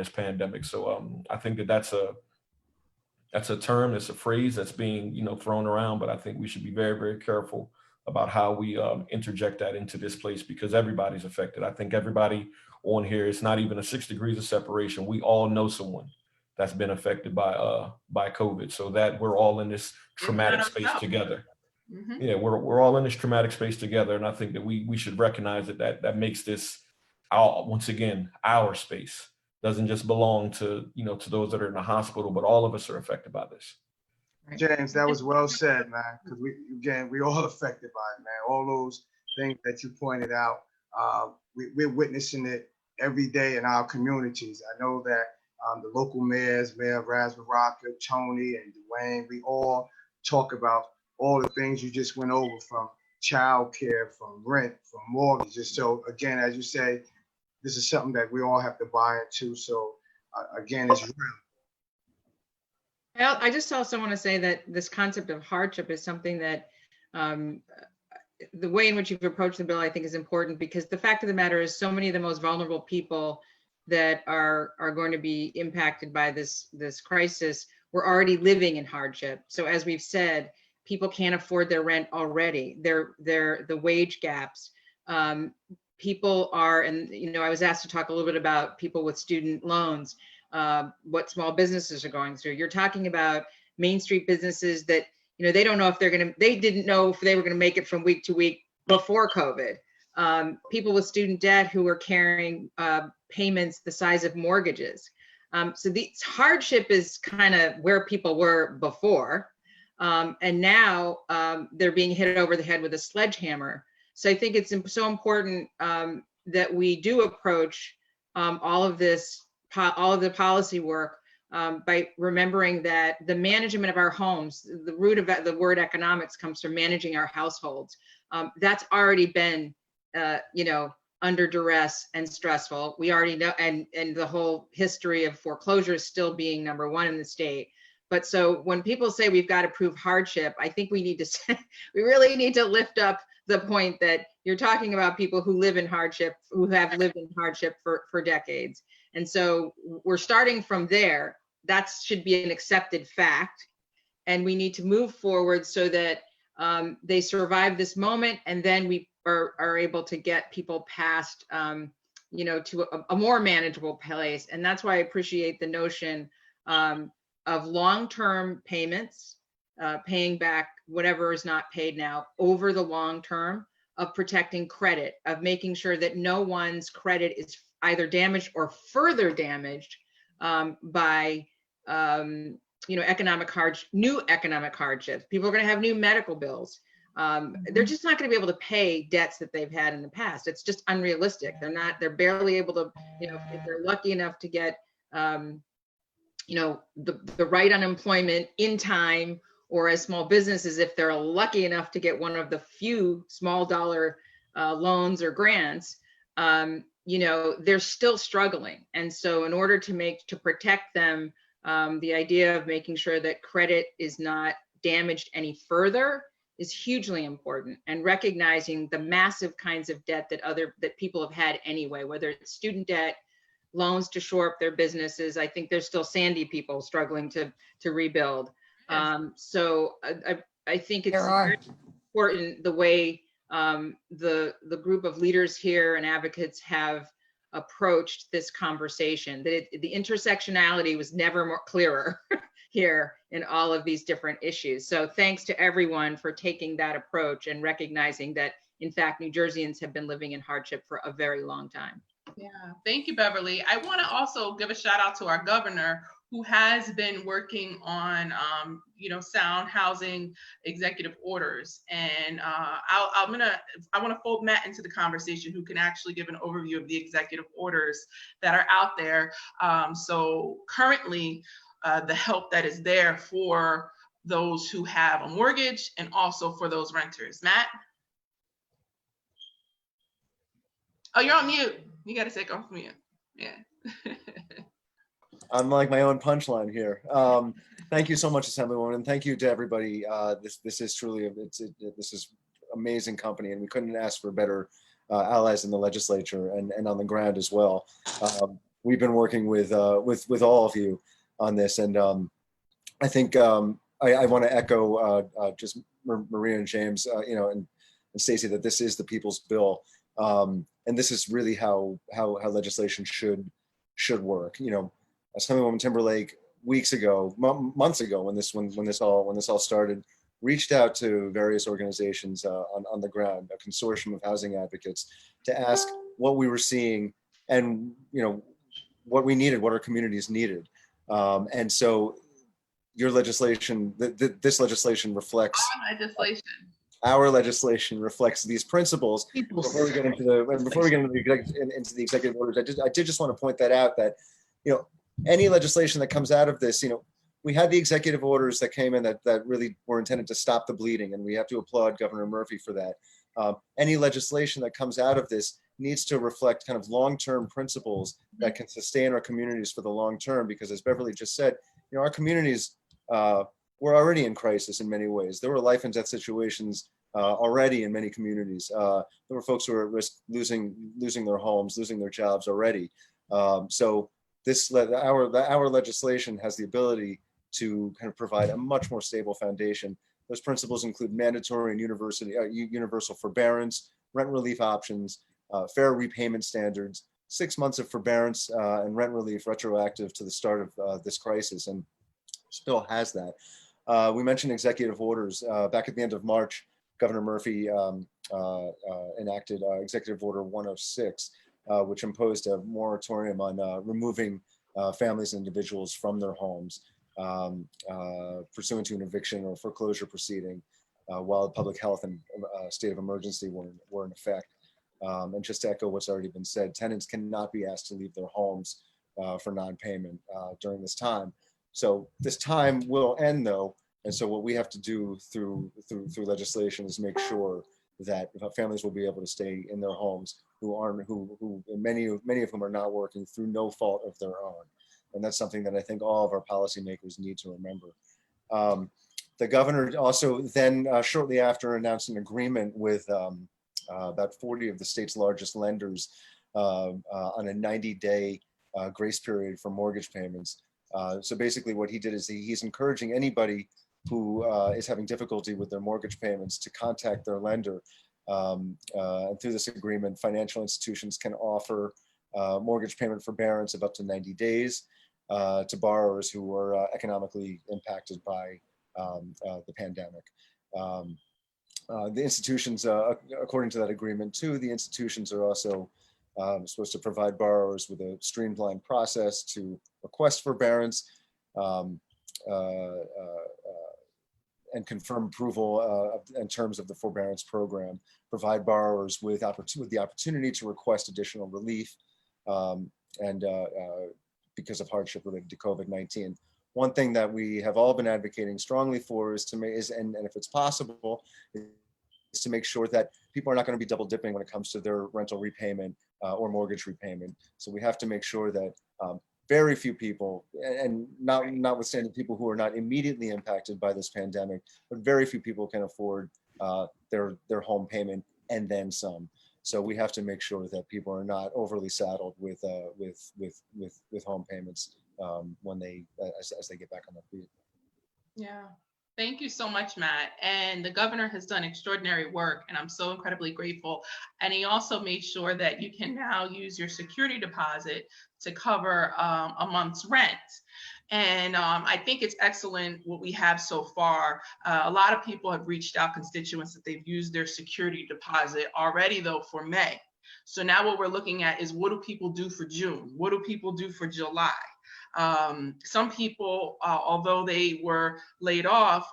pandemic? So I think that's a term, it's a phrase that's being thrown around, but I think we should be very, very careful about how we interject that into this place, because everybody's affected. I think everybody on here, it's not even a 6 degrees of separation. We all know someone that's been affected by COVID, so that we're all in this traumatic space together. Mm-hmm. Yeah, we're all in this traumatic space together, and I think that we should recognize that makes this once again our space. Doesn't just belong to to those that are in the hospital, but all of us are affected by this. James, that was well said, man. Because we all affected by it, man. All those things that you pointed out, we're witnessing it every day in our communities. I know that the local mayors, Mayor Baraka, Tony, and Dwayne, we all talk about all the things you just went over, from childcare, from rent, from mortgages. So again, as you say, this is something that we all have to buy into. So again, it's real. I just also want to say that this concept of hardship is something that the way in which you've approached the bill, I think, is important, because the fact of the matter is so many of the most vulnerable people that are going to be impacted by this crisis were already living in hardship. So as we've said, people can't afford their rent already. The wage gaps. People are, and I was asked to talk a little bit about people with student loans, what small businesses are going through. You're talking about Main Street businesses that, they don't know if they didn't know if they were going to make it from week to week before COVID. People with student debt who are carrying payments the size of mortgages. So the hardship is kind of where people were before. And now they're being hit over the head with a sledgehammer. So I think it's so important that we do approach all of the policy work by remembering that the management of our homes, the root of the word economics comes from managing our households. That's already been, under duress and stressful. We already know, and the whole history of foreclosures still being number one in the state. But so when people say we've got to prove hardship, I think we really need to lift up the point that you're talking about people who live in hardship, who have lived in hardship for decades. And so we're starting from there. That should be an accepted fact. And we need to move forward so that they survive this moment, and then we are able to get people past, to a more manageable place. And that's why I appreciate the notion of long-term payments, paying back whatever is not paid now over the long term, of protecting credit, of making sure that no one's credit is either damaged or further damaged by new economic hardships. People are going to have new medical bills. They're just not going to be able to pay debts that they've had in the past. It's just unrealistic. They're barely able to, if they're lucky enough to get, the right unemployment in time, or as small businesses, if they're lucky enough to get one of the few small dollar loans or grants, they're still struggling. And so in order to protect them The idea of making sure that credit is not damaged any further is hugely important, and recognizing the massive kinds of debt that people have had anyway, whether it's student debt, loans to shore up their businesses. I think there's still Sandy people struggling to rebuild. So I think it's very important the way the group of leaders here and advocates have approached this conversation, that the intersectionality was never more clearer here in all of these different issues. So thanks to everyone for taking that approach and recognizing that, in fact, New Jerseyans have been living in hardship for a very long time. Yeah, thank you, Beverly. I want to also give a shout out to our governor, who has been working on, sound housing executive orders. And I want to fold Matt into the conversation, who can actually give an overview of the executive orders that are out there. So currently, the help that is there for those who have a mortgage and also for those renters. Matt? Oh, you're on mute. You got to take off mute. Yeah. I'm like my own punchline here. Thank you so much, Assemblywoman, and thank you to everybody. This is truly this is amazing company, and we couldn't ask for better allies in the legislature and on the ground as well. We've been working with all of you on this, and I think I want to echo just Maria and James, and Staci, that this is the people's bill, and this is really how legislation should work. Assemblywoman Timberlake weeks ago, months ago, when this all started, reached out to various organizations on the ground, a consortium of housing advocates, to ask what we were seeing and what we needed, what our communities needed. And so your legislation, this legislation reflects our legislation reflects these principles. Before we get into the executive orders, I did just want to point that out, that any legislation that comes out of this, we had the executive orders that came in that really were intended to stop the bleeding, and we have to applaud Governor Murphy for that. Any legislation that comes out of this needs to reflect kind of long-term principles that can sustain our communities for the long term, because as Beverly just said, our communities were already in crisis in many ways. There were life and death situations already in many communities. There were folks who were at risk losing their homes, losing their jobs already. So our legislation has the ability to kind of provide a much more stable foundation. Those principles include mandatory and universal forbearance, rent relief options, fair repayment standards, 6 months of forbearance and rent relief retroactive to the start of this crisis, and still has that. We mentioned executive orders. Back at the end of March, Governor Murphy enacted Executive Order 106, which imposed a moratorium on removing families and individuals from their homes pursuant to an eviction or foreclosure proceeding while the public health and state of emergency were in effect. And just to echo what's already been said, tenants cannot be asked to leave their homes for non-payment during this time. So this time will end though. And so what we have to do through legislation is make sure that families will be able to stay in their homes who many of whom are not working through no fault of their own. And that's something that I think all of our policymakers need to remember. The governor also then shortly after announced an agreement with about 40 of the state's largest lenders on a 90-day grace period for mortgage payments. So basically what he did is he's encouraging anybody who is having difficulty with their mortgage payments to contact their lender. And through this agreement, financial institutions can offer mortgage payment forbearance of up to 90 days to borrowers who are economically impacted by the pandemic. The institutions, according to that agreement too, the institutions are also supposed to provide borrowers with a streamlined process to request forbearance and confirm approval in terms of the forbearance program, provide borrowers with the opportunity to request additional relief and because of hardship related to COVID-19. One thing that we have all been advocating strongly for is and if it's possible, is to make sure that people are not going to be double dipping when it comes to their rental repayment or mortgage repayment. So we have to make sure that very few people, and notwithstanding people who are not immediately impacted by this pandemic, but very few people can afford their home payment and then some. So we have to make sure that people are not overly saddled with home payments when they as they get back on their feet. Yeah. Thank you so much, Matt. And the governor has done extraordinary work, and I'm so incredibly grateful. And he also made sure that you can now use your security deposit to cover a month's rent. And I think it's excellent what we have so far. A lot of people have reached out, constituents, that they've used their security deposit already, though, for May. So now what we're looking at is, what do people do for June? What do people do for July? Some people, although they were laid off,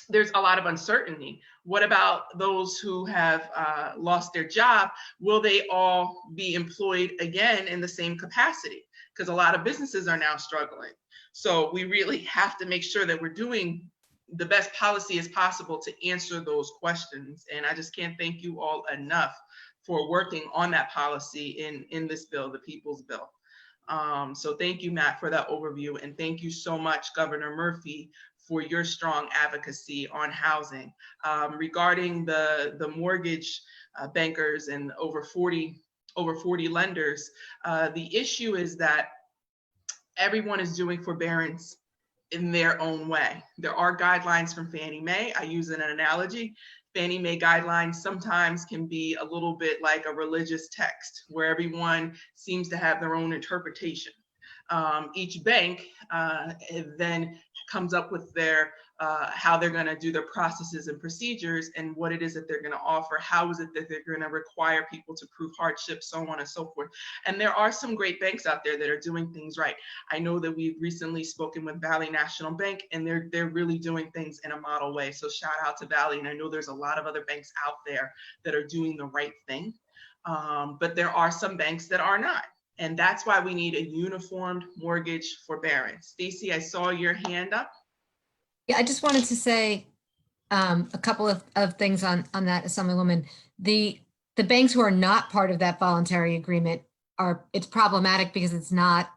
there's a lot of uncertainty. What about those who have lost their job? Will they all be employed again in the same capacity? Because a lot of businesses are now struggling. So we really have to make sure that we're doing the best policy as possible to answer those questions. And I just can't thank you all enough for working on that policy in this bill, the People's Bill. So thank you, Matt, for that overview. And thank you so much, Governor Murphy, for your strong advocacy on housing. Regarding the mortgage bankers and over 40 lenders, the issue is that everyone is doing forbearance in their own way. There are guidelines from Fannie Mae. I use an analogy. Fannie Mae guidelines sometimes can be a little bit like a religious text where everyone seems to have their own interpretation. Each bank then comes up with their how they're going to do their processes and procedures and what it is that they're going to offer, how is it that they're going to require people to prove hardship, so on and so forth. And there are some great banks out there that are doing things right. I know that we've recently spoken with Valley National Bank, and they're really doing things in a model way. So shout out to Valley, and I know there's a lot of other banks out there that are doing the right thing, but there are some banks that are not. And that's why we need a uniformed mortgage forbearance. Staci, I saw your hand up. Yeah, I just wanted to say a couple of things on that, Assemblywoman. The banks who are not part of that voluntary agreement it's problematic because it's not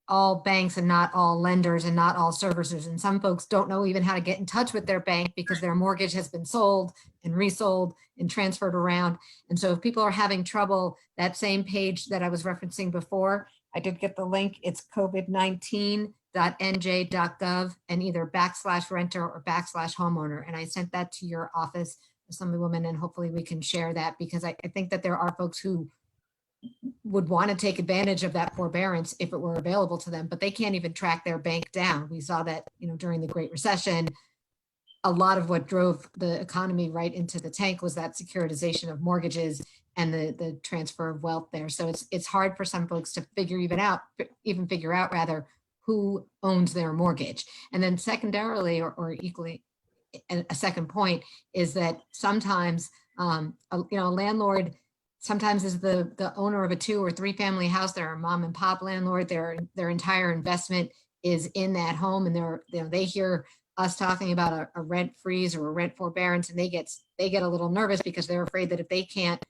all banks and not all lenders and not all servicers. And some folks don't know even how to get in touch with their bank because their mortgage has been sold and resold and transferred around. And so if people are having trouble, that same page that I was referencing before, I did get the link. It's covid19.nj.gov and either /renter or /homeowner. And I sent that to your office, Assemblywoman, and hopefully we can share that because I think that there are folks who would want to take advantage of that forbearance if it were available to them, but they can't even track their bank down. We saw that, during the Great Recession, a lot of what drove the economy right into the tank was that securitization of mortgages and the transfer of wealth there. So it's hard for some folks to figure out who owns their mortgage. And then secondarily, or equally, a second point is that sometimes, a landlord sometimes is the owner of a 2 or 3 family house. They're a mom and pop landlord. Their entire investment is in that home, and they hear us talking about a rent freeze or a rent forbearance, and they get a little nervous because they're afraid that if they can't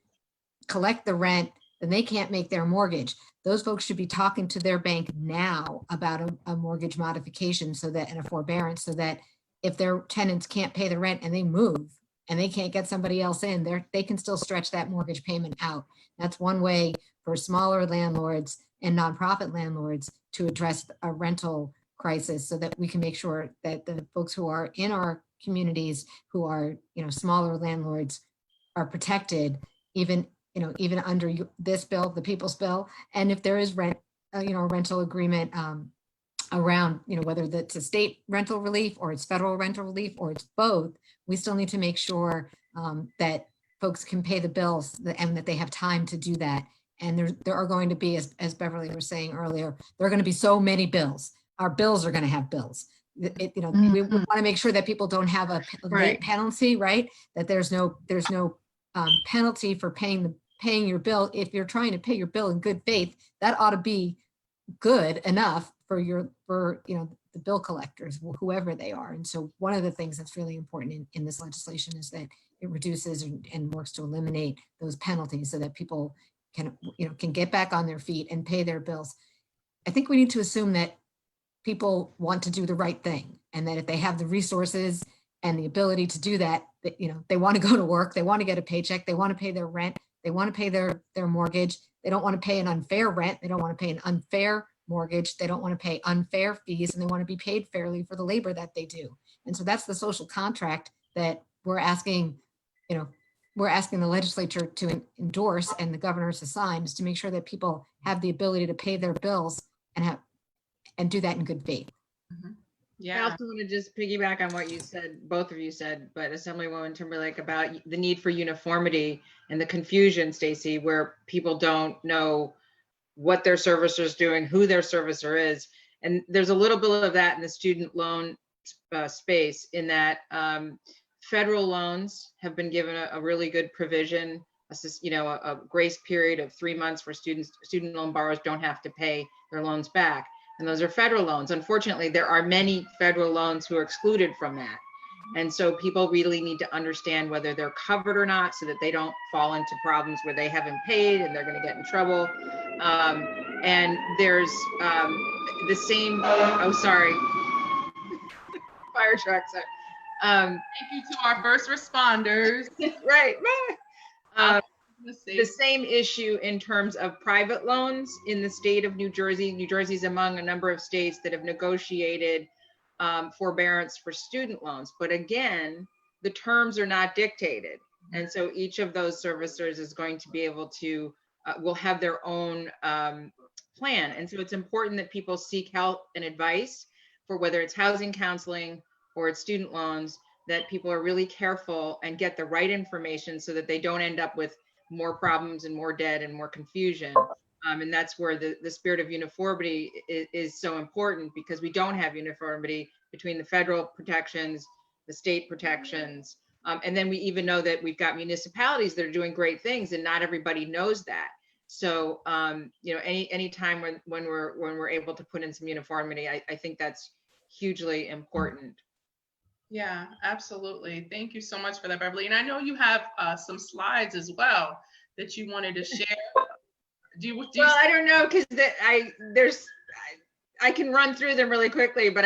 collect the rent, then they can't make their mortgage. Those folks should be talking to their bank now about a mortgage modification and a forbearance, so that if their tenants can't pay the rent and they move and they can't get somebody else in, they can still stretch that mortgage payment out. That's one way for smaller landlords and nonprofit landlords to address a rental crisis, so that we can make sure that the folks who are in our communities who are, smaller landlords are protected, even under this bill, the People's Bill. And if there is rental agreement around, whether it's a state rental relief or it's federal rental relief or it's both, we still need to make sure that folks can pay the bills and that they have time to do that. And there are going to be, as Beverly was saying earlier, there are going to be so many bills. Our bills are going to have bills. We want to make sure that people don't have a late penalty, right? That there's no penalty for paying your bill. If you're trying to pay your bill in good faith, that ought to be good enough for the bill collectors, whoever they are. And so one of the things that's really important in this legislation is that it reduces and works to eliminate those penalties so that people can get back on their feet and pay their bills. I think we need to assume that people want to do the right thing, and that if they have the resources and the ability to do that, they want to go to work, they want to get a paycheck, they want to pay their rent, they want to pay their mortgage, they don't want to pay an unfair rent, they don't want to pay an unfair mortgage, they don't want to pay unfair fees, and they want to be paid fairly for the labor that they do. And so that's the social contract that we're asking the legislature to endorse and the governor to sign, is to make sure that people have the ability to pay their bills and do that in good faith. I Yeah, also want to just piggyback on what you said, both of you said, but Assemblywoman Timberlake, about the need for uniformity and the confusion, Staci, where people don't know what their servicer is doing, who their servicer is. And there's a little bit of that in the student loan space, in that federal loans have been given a really good provision, a grace period of 3 months where student loan borrowers don't have to pay their loans back. And those are federal loans. Unfortunately, there are many federal loans who are excluded from that. And so people really need to understand whether they're covered or not, so that they don't fall into problems where they haven't paid and they're going to get in trouble. And there's the same, oh, sorry, fire trucks. thank you to our first responders. Right. Let's see. The same issue in terms of private loans in the state of New Jersey. New Jersey's among a number of states that have negotiated forbearance for student loans. But again, the terms are not dictated. And so each of those servicers is going to be able to, will have their own plan. And so it's important that people seek help and advice for whether it's housing counseling or it's student loans, that people are really careful and get the right information so that they don't end up with more problems and more debt and more confusion. And that's where the spirit of uniformity is so important, because we don't have uniformity between the federal protections, the state protections. And then we even know that we've got municipalities that are doing great things, and not everybody knows that. So, any time when we're able to put in some uniformity, I think that's hugely important. Yeah, absolutely. Thank you so much for that, Beverly. And I know you have some slides as well that you wanted to share. Well, I don't know, because I can run through them really quickly, but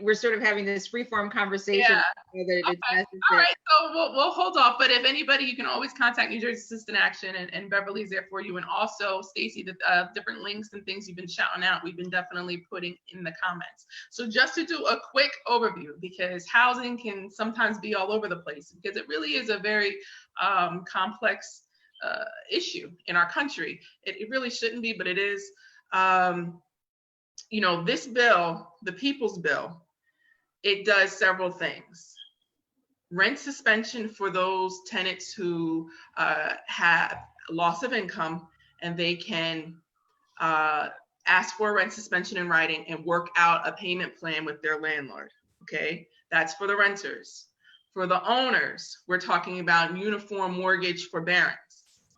we're sort of having this free-form conversation. Yeah. Whether it's necessary. All right, so we'll hold off. But if anybody, you can always contact New Jersey Assistant Action, and Beverly's there for you. And also, Staci, the different links and things you've been shouting out, we've been definitely putting in the comments. So just to do a quick overview, because housing can sometimes be all over the place, because it really is a very complex issue in our country. It really shouldn't be, but it is. This bill, the People's Bill, it does several things. Rent suspension for those tenants who have loss of income, and they can ask for a rent suspension in writing and work out a payment plan with their landlord. Okay, that's for the renters. For the owners, we're talking about uniform mortgage forbearance.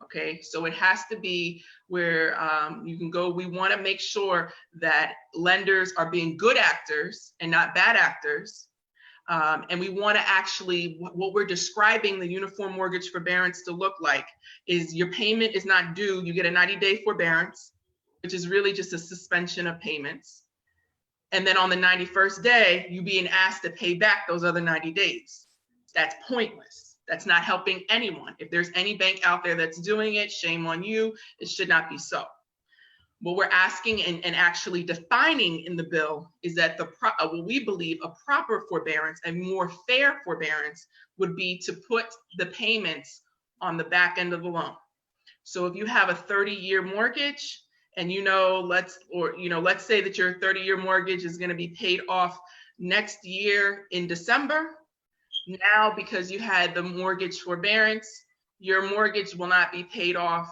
Okay, so it has to be where you can go. We want to make sure that lenders are being good actors and not bad actors. And we want to actually, what we're describing the uniform mortgage forbearance to look like is your payment is not due. You get a 90-day forbearance, which is really just a suspension of payments. And then on the 91st day, you being asked to pay back those other 90 days. That's pointless. That's not helping anyone. If there's any bank out there that's doing it, shame on you. It should not be so. What we're asking and actually defining in the bill is that what we believe a proper forbearance, a more fair forbearance, would be to put the payments on the back end of the loan. So if you have a 30-year mortgage, and let's say that your 30-year mortgage is going to be paid off next year in December. Now, because you had the mortgage forbearance, your mortgage will not be paid off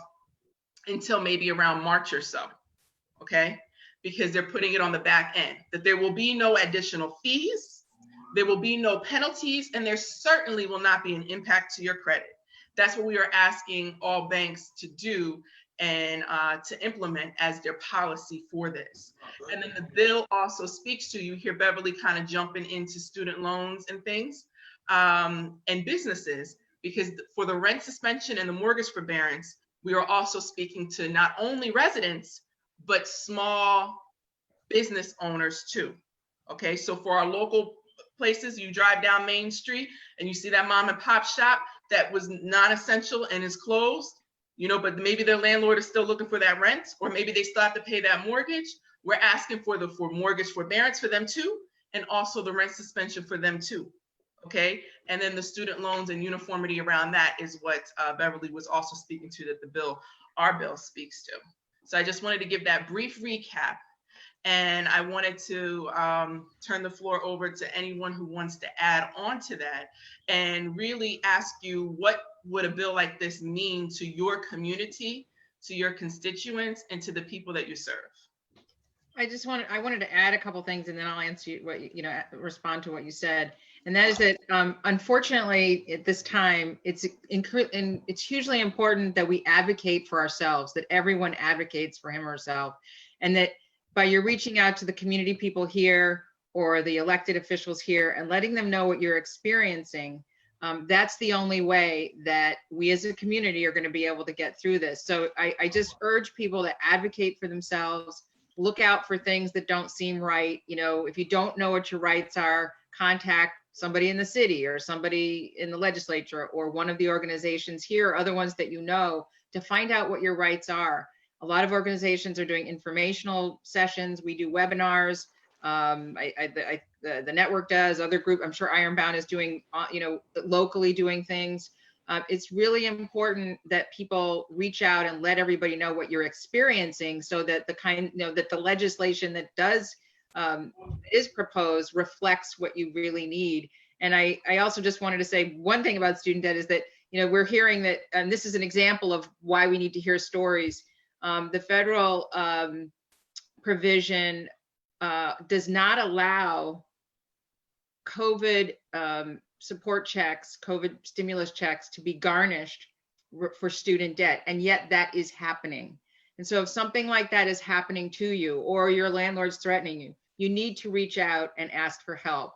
until maybe around March or so, okay? Because they're putting it on the back end. That there will be no additional fees, there will be no penalties, and there certainly will not be an impact to your credit. That's what we are asking all banks to do and to implement as their policy for this. And then the bill also speaks to, you hear Beverly kind of jumping into student loans and things. And businesses, because for the rent suspension and the mortgage forbearance, we are also speaking to not only residents, but small business owners too. Okay, so for our local places, you drive down Main Street and you see that mom and pop shop that was non-essential and is closed, you know, but maybe their landlord is still looking for that rent, or maybe they still have to pay that mortgage. We're asking for mortgage forbearance for them too, and also the rent suspension for them too. Okay, and then the student loans and uniformity around that is what Beverly was also speaking to, that our bill speaks to. So I just wanted to give that brief recap, and I wanted to turn the floor over to anyone who wants to add on to that and really ask you, what would a bill like this mean to your community, to your constituents, and to the people that you serve? I wanted to add a couple things, and then I'll answer respond to what you said. And that is that, unfortunately, at this time, it's hugely important that we advocate for ourselves, that everyone advocates for him or herself, and that by your reaching out to the community people here or the elected officials here and letting them know what you're experiencing, that's the only way that we as a community are going to be able to get through this. So I just urge people to advocate for themselves. Look out for things that don't seem right. You know, if you don't know what your rights are, contact somebody in the city or somebody in the legislature or one of the organizations here, or other ones that you know, to find out what your rights are. A lot of organizations are doing informational sessions. We do webinars. The network does, other group, I'm sure Ironbound is doing, locally doing things. It's really important that people reach out and let everybody know what you're experiencing, so that that the legislation that is proposed reflects what you really need. And I also just wanted to say one thing about student debt is that, we're hearing that, and this is an example of why we need to hear stories. The federal provision does not allow COVID support checks, COVID stimulus checks to be garnished for student debt. And yet that is happening. And so if something like that is happening to you, or your landlord's threatening you, you need to reach out and ask for help.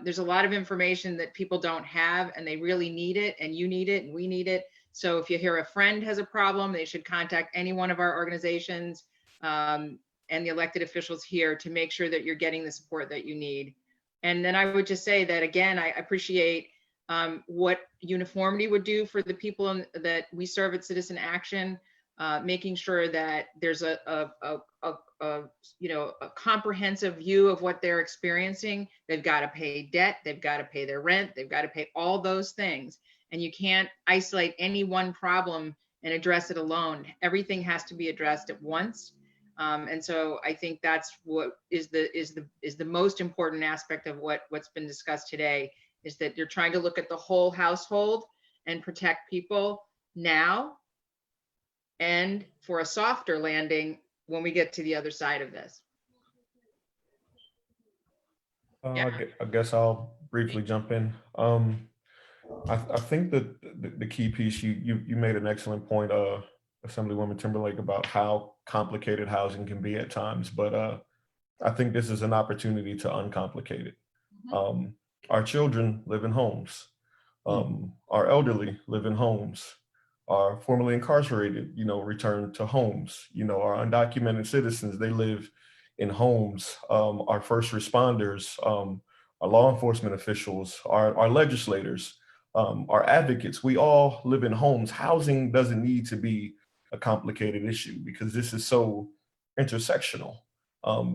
There's a lot of information that people don't have, and they really need it, and you need it, and we need it. So if you hear a friend has a problem, they should contact any one of our organizations and the elected officials here to make sure that you're getting the support that you need. And then I would just say that, again, I appreciate what uniformity would do for the people that we serve at Citizen Action, making sure that there's a comprehensive view of what they're experiencing. They've got to pay debt, they've got to pay their rent, they've got to pay all those things. And you can't isolate any one problem and address it alone. Everything has to be addressed at once. And so I think that's what is the most important aspect of what's been discussed today, is that you're trying to look at the whole household and protect people now, and for a softer landing when we get to the other side of this. I guess I'll briefly jump in. I think that the key piece, you made an excellent point, Assemblywoman Timberlake, about how complicated housing can be at times, but I think this is an opportunity to uncomplicate it. Mm-hmm. Our children live in homes. Our elderly live in homes. Our formerly incarcerated, return to homes. Our undocumented citizens, they live in homes. Our first responders, our law enforcement officials, our legislators, our advocates, we all live in homes. Housing doesn't need to be a complicated issue because this is so intersectional.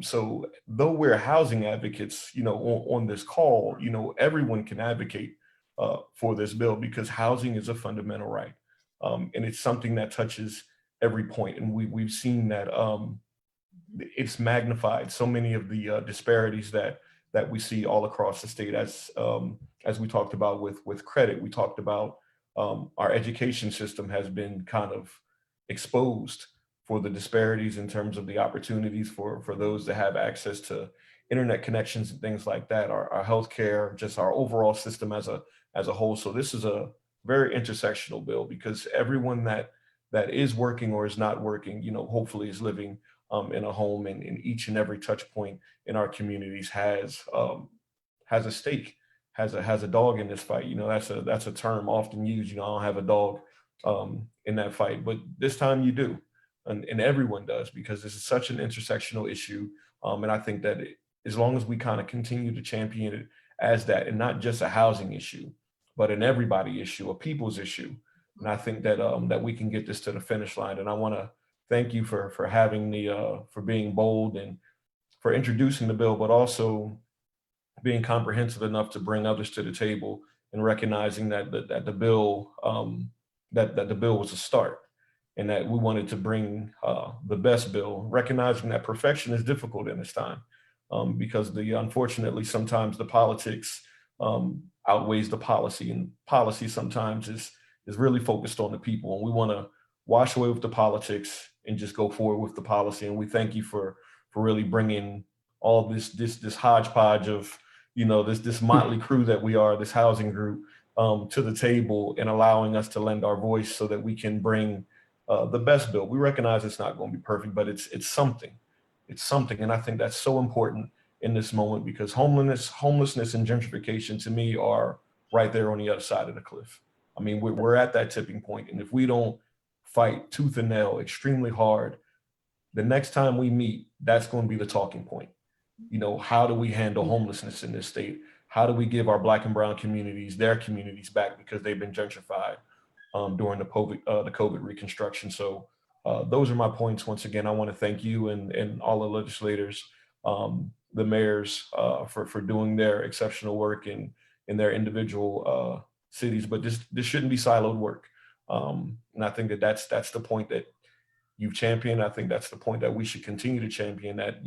So though we're housing advocates, on this call, everyone can advocate for this bill, because housing is a fundamental right. And it's something that touches every point. And we've seen that it's magnified so many of the disparities that we see all across the state. As we talked about with credit, we talked about our education system has been kind of exposed for the disparities in terms of the opportunities for those that have access to internet connections and things like that, our healthcare, just our overall system as a whole. So this is a very intersectional bill, because everyone that is working or is not working, hopefully is living in a home, and in each and every touch point in our communities has a stake, has a dog in this fight. That's a term often used. I don't have a dog in that fight, but this time you do. and everyone does, because this is such an intersectional issue. And I think that as long as we kind of continue to champion it as that, and not just a housing issue, but an everybody issue, a people's issue. And I think that that we can get this to the finish line. And I want to thank you for having for being bold and for introducing the bill, but also being comprehensive enough to bring others to the table and recognizing that the bill that the bill was a start, and that we wanted to bring the best bill, recognizing that perfection is difficult in this time, because unfortunately sometimes the politics outweighs the policy, and policy sometimes is really focused on the people, and we want to wash away with the politics and just go forward with the policy. And we thank you for really bringing all this hodgepodge of, this motley crew that we are, this housing group, to the table, and allowing us to lend our voice so that we can bring the best bill. We recognize it's not going to be perfect, but it's something. It's something, and I think that's so important in this moment, because homelessness and gentrification to me are right there on the other side of the cliff. I mean, we're at that tipping point, and if we don't fight tooth and nail extremely hard, the next time we meet, that's going to be the talking point. How do we handle homelessness in this state? How do we give our Black and brown communities their communities back, because they've been gentrified during the COVID reconstruction? So those are my points. Once again, I want to thank you and all the legislators, the mayors, for doing their exceptional work in their individual cities. But this shouldn't be siloed work. And I think that's the point that you've championed. I think that's the point that we should continue to champion, that,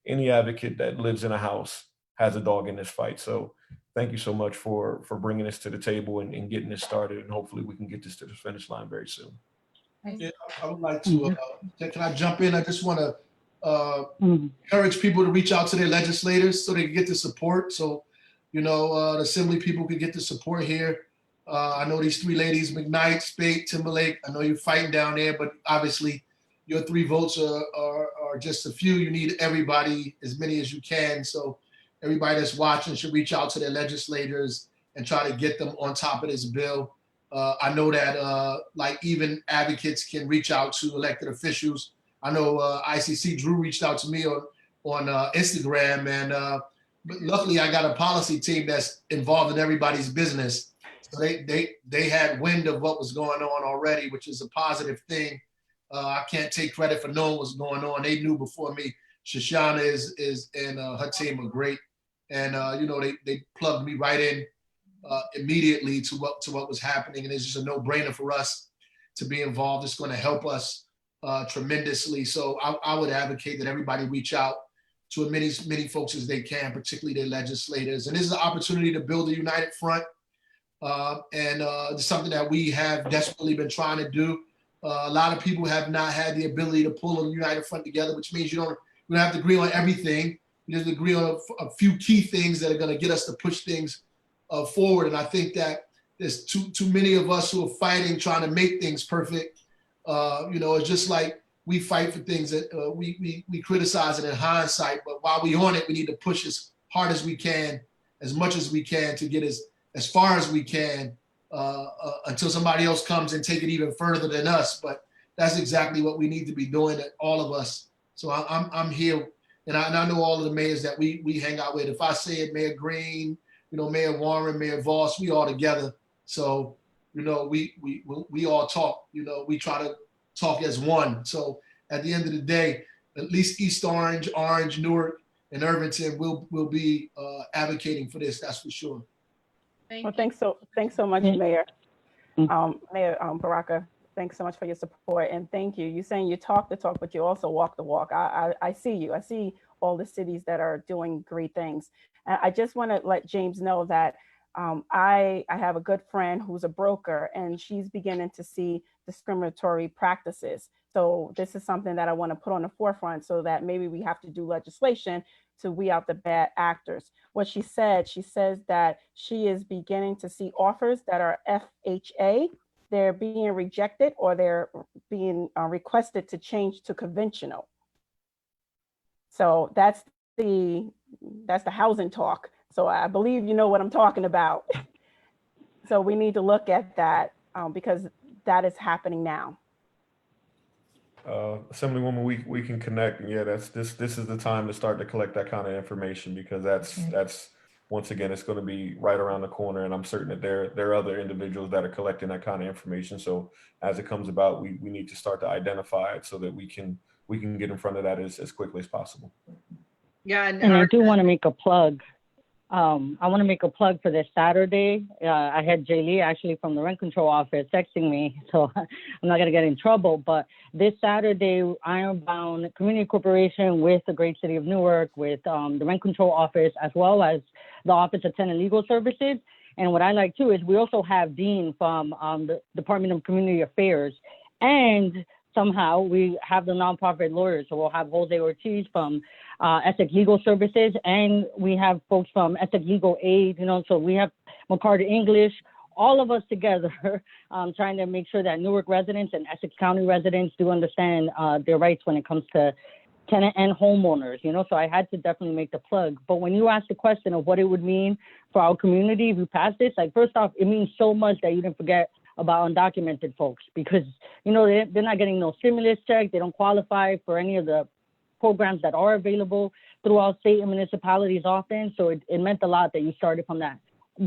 any advocate that lives in a house has a dog in this fight. So thank you so much for bringing this to the table and getting this started. And hopefully we can get this to the finish line very soon. Yeah, I would like to, can I jump in? I just want to encourage people to reach out to their legislators so they can get the support. So, the Assembly people can get the support here. I know these three ladies, McKnight, Speight, Timberlake, I know you're fighting down there, but obviously your 3 votes are just a few. You need everybody, as many as you can. So everybody that's watching should reach out to their legislators and try to get them on top of this bill. I know that even advocates can reach out to elected officials. I know ICC Drew reached out to me on Instagram, and but luckily I got a policy team that's involved in everybody's business. So they had wind of what was going on already, which is a positive thing. I can't take credit for knowing what's going on. They knew before me. Shoshana is and her team are great, and they plugged me right in immediately to what was happening, and it's just a no-brainer for us to be involved. It's going to help us tremendously. So I would advocate that everybody reach out to as many folks as they can, particularly their legislators. And this is an opportunity to build a united front, and it's something that we have desperately been trying to do. A lot of people have not had the ability to pull a united front together, which means you don't have to agree on everything. You just agree on a few key things that are going to get us to push things forward. And I think that there's too many of us who are fighting, trying to make things perfect. It's just like we fight for things that we criticize it in hindsight, but while we on it, we need to push as hard as we can, as much as we can, to get as far as we can until somebody else comes and take it even further than us. But that's exactly what we need to be doing, all of us. So I'm here, and I know all of the mayors that we hang out with. If I say it, Mayor Green, Mayor Warren, Mayor Voss, we all together. So, we all talk, we try to talk as one. So at the end of the day, at least East Orange, Newark, and Irvington will be advocating for this, that's for sure. Thanks so much, Mayor. Mayor Baraka, thanks so much for your support, and thank you. You're saying you talk the talk, but you also walk the walk. I see you. I see all the cities that are doing great things. And I just want to let James know that I have a good friend who's a broker, and she's beginning to see discriminatory practices. So this is something that I want to put on the forefront, so that maybe we have to do legislation to weed out the bad actors. What she says that she is beginning to see offers that are FHA, they're being rejected, or they're being requested to change to conventional. So that's the housing talk. So I believe you know what I'm talking about. So we need to look at that because that is happening now. Assemblywoman, we can connect. And yeah, this is the time to start to collect that kind of information, because that's once again, it's going to be right around the corner, and I'm certain that there are other individuals that are collecting that kind of information. So as it comes about, we need to start to identify it so that we can get in front of that as quickly as possible. Yeah, And I do want to make a plug. I want to make a plug for this Saturday. I had Jay Lee actually from the rent control office texting me, so I'm not going to get in trouble. But this Saturday, Ironbound Community Corporation with the great city of Newark, with the rent control office, as well as the Office of Tenant Legal Services. And what I like too is we also have Dean from the Department of Community Affairs, and somehow we have the nonprofit lawyers. So we'll have Jose Ortiz from Essex Legal Services, and we have folks from Essex Legal Aid, so we have McCarter English, all of us together trying to make sure that Newark residents and Essex County residents do understand their rights when it comes to tenant and homeowners, so I had to definitely make the plug. But when you ask the question of what it would mean for our community if we pass this, like, first off, it means so much that you didn't forget about undocumented folks, because, they're not getting no stimulus check. They don't qualify for any of the programs that are available throughout state and municipalities often. So it meant a lot that you started from that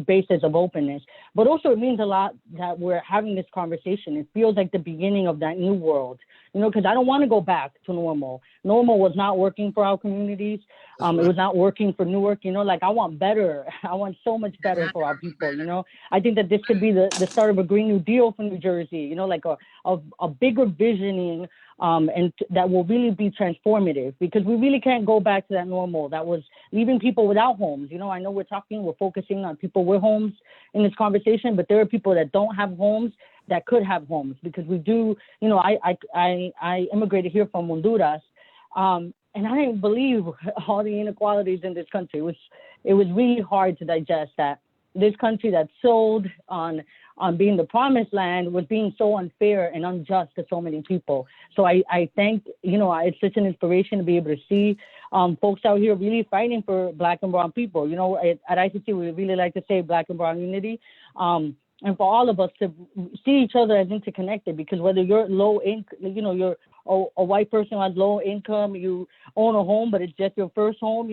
basis of openness. But also it means a lot that we're having this conversation. It feels like the beginning of that new world, because I don't want to go back to normal. Normal was not working for our communities. It was not working for Newark. I want better. I want so much better for our people. I think that this could be the start of a Green New Deal for New Jersey, like a bigger visioning, and that will really be transformative, because we really can't go back to that normal that was leaving people without homes. I know we're focusing on people with homes in this conversation, but there are people that don't have homes that could have homes, because we do, I immigrated here from Honduras, and I didn't believe all the inequalities in this country. It was really hard to digest that this country that sold on being the promised land was being so unfair and unjust to so many people. So I think, it's such an inspiration to be able to see folks out here really fighting for Black and brown people. At ICT, we really like to say Black and brown unity. And for all of us to see each other as interconnected, because whether you're low income, you're a white person who has low income, you own a home, but it's just your first home,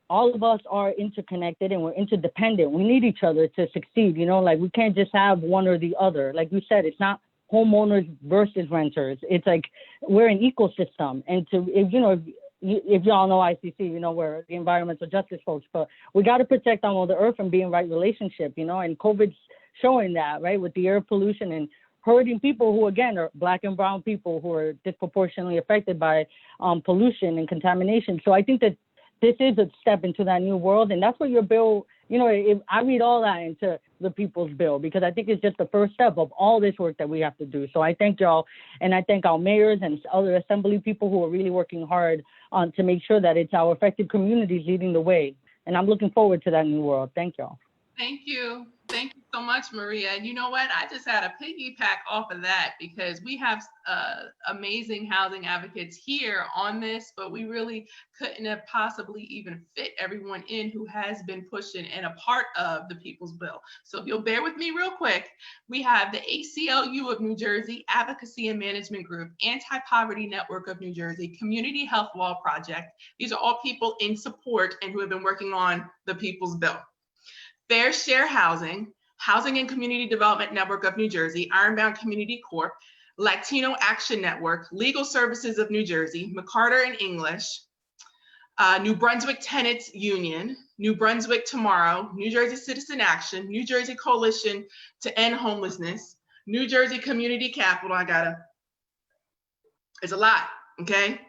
all of us are interconnected and we're interdependent. We need each other to succeed, we can't just have one or the other. Like you said, it's not homeowners versus renters. It's like we're an ecosystem. And if y'all know ICC, we're the environmental justice folks, but we got to protect our Mother Earth and be in right relationship, and COVID's showing that, right, with the air pollution and hurting people who, again, are Black and brown people who are disproportionately affected by pollution and contamination. So I think that this is a step into that new world, and that's what your bill, I read all that into the people's bill, because I think it's just the first step of all this work that we have to do. So I thank y'all, and I thank our mayors and other assembly people who are really working hard to make sure that it's our affected communities leading the way. And I'm looking forward to that new world. Thank y'all. Thank you. Thank you so much, Maria. And you know what? I just had a piggyback off of that, because we have amazing housing advocates here on this, but we really couldn't have possibly even fit everyone in who has been pushing and a part of the People's Bill. So if you'll bear with me real quick, we have the ACLU of New Jersey, Advocacy and Management Group, Anti-Poverty Network of New Jersey, Community Health Wall Project. These are all people in support and who have been working on the People's Bill. Fair Share Housing, Housing and Community Development Network of New Jersey, Ironbound Community Corp, Latino Action Network, Legal Services of New Jersey, McCarter and English, New Brunswick Tenants Union, New Brunswick Tomorrow, New Jersey Citizen Action, New Jersey Coalition to End Homelessness, New Jersey Community Capital. It's a lot, okay?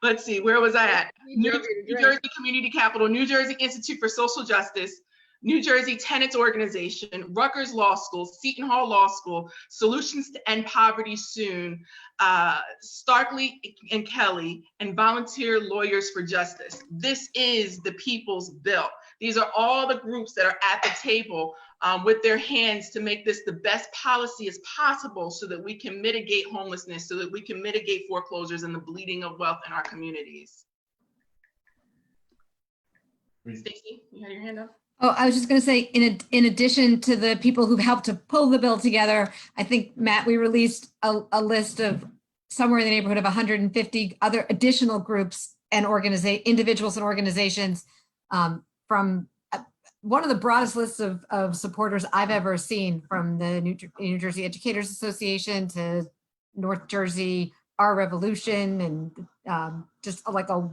Let's see, where was I at? New Jersey Community Capital, New Jersey Institute for Social Justice, New Jersey Tenants Organization, Rutgers Law School, Seton Hall Law School, Solutions to End Poverty Soon, Starkley and Kelly, and Volunteer Lawyers for Justice. This is the People's Bill. These are all the groups that are at the table with their hands to make this the best policy as possible, so that we can mitigate homelessness, so that we can mitigate foreclosures and the bleeding of wealth in our communities. Staci, you had your hand up? Oh, I was just going to say, in addition to the people who've helped to pull the bill together, I think, Matt, we released a list of somewhere in the neighborhood of 150 other additional groups and individuals and organizations from one of the broadest lists of supporters I've ever seen, from the New Jersey Educators Association to North Jersey, Our Revolution, and just like a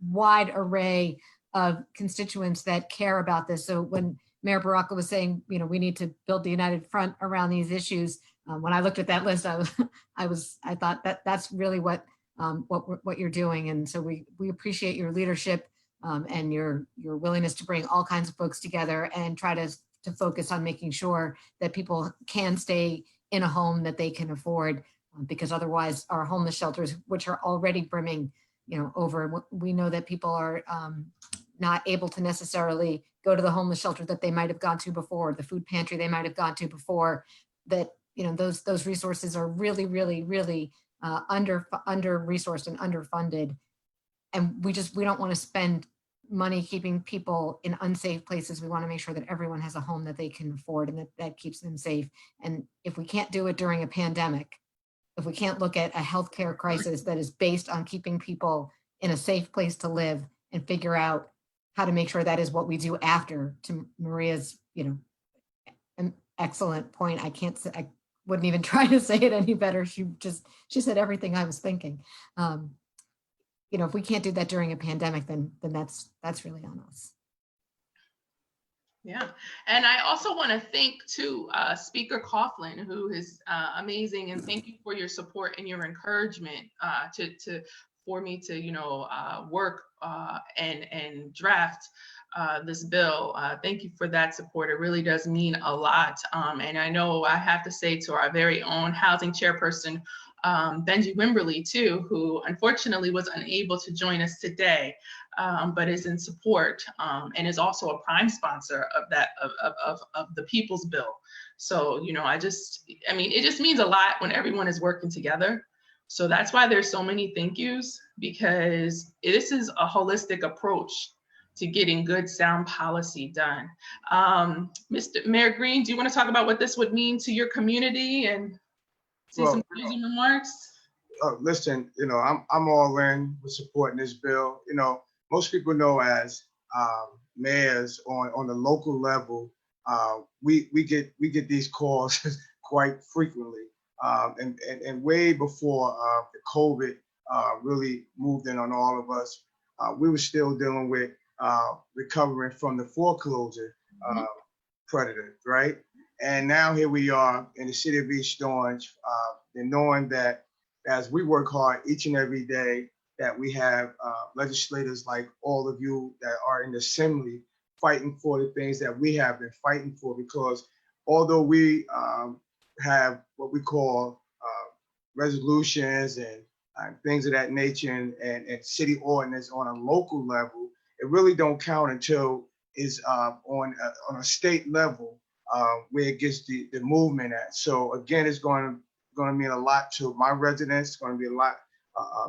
wide array of constituents that care about this. So when Mayor Baraka was saying, we need to build the united front around these issues, when I looked at that list, I thought that's really what you're doing. And so we appreciate your leadership and your willingness to bring all kinds of folks together and try to focus on making sure that people can stay in a home that they can afford, because otherwise our homeless shelters, which are already brimming, over, we know that people are not able to necessarily go to the homeless shelter that they might have gone to before, the food pantry they might have gone to before, that, those resources are really, really, really under-resourced and underfunded. And we don't want to spend money keeping people in unsafe places. We want to make sure that everyone has a home that they can afford and that keeps them safe. And if we can't do it during a pandemic, if we can't look at a healthcare crisis that is based on keeping people in a safe place to live and figure out how to make sure that is what we do after, to Maria's, an excellent point. I wouldn't even try to say it any better. She said everything I was thinking. If we can't do that during a pandemic, then that's really on us. Yeah, and I also want to thank too Speaker Coughlin, who is amazing, and thank you for your support and your encouragement for me to work and draft this bill. Thank you for that support. It really does mean a lot. And I know I have to say to our very own housing chairperson, Benji Wimberly too, who unfortunately was unable to join us today, but is in support and is also a prime sponsor of that of the People's Bill. So it just means a lot when everyone is working together. So that's why there's so many thank yous, because this is a holistic approach to getting good, sound policy done. Mr. Mayor Green, do you want to talk about what this would mean to your community and some closing remarks? Listen, I'm all in with supporting this bill. Most people know as mayors on the local level, we get these calls quite frequently, and way before the COVID really moved in on all of us, we were still dealing with recovering from the foreclosure predator, right? And now here we are in the city of East Orange, and knowing that as we work hard each and every day, that we have legislators like all of you that are in the assembly fighting for the things that we have been fighting for. Because although we have what we call resolutions and things of that nature and city ordinance on a local level, it really don't count until it's on a state level where it gets the movement at. So again, it's going to mean a lot to my residents. It's going to be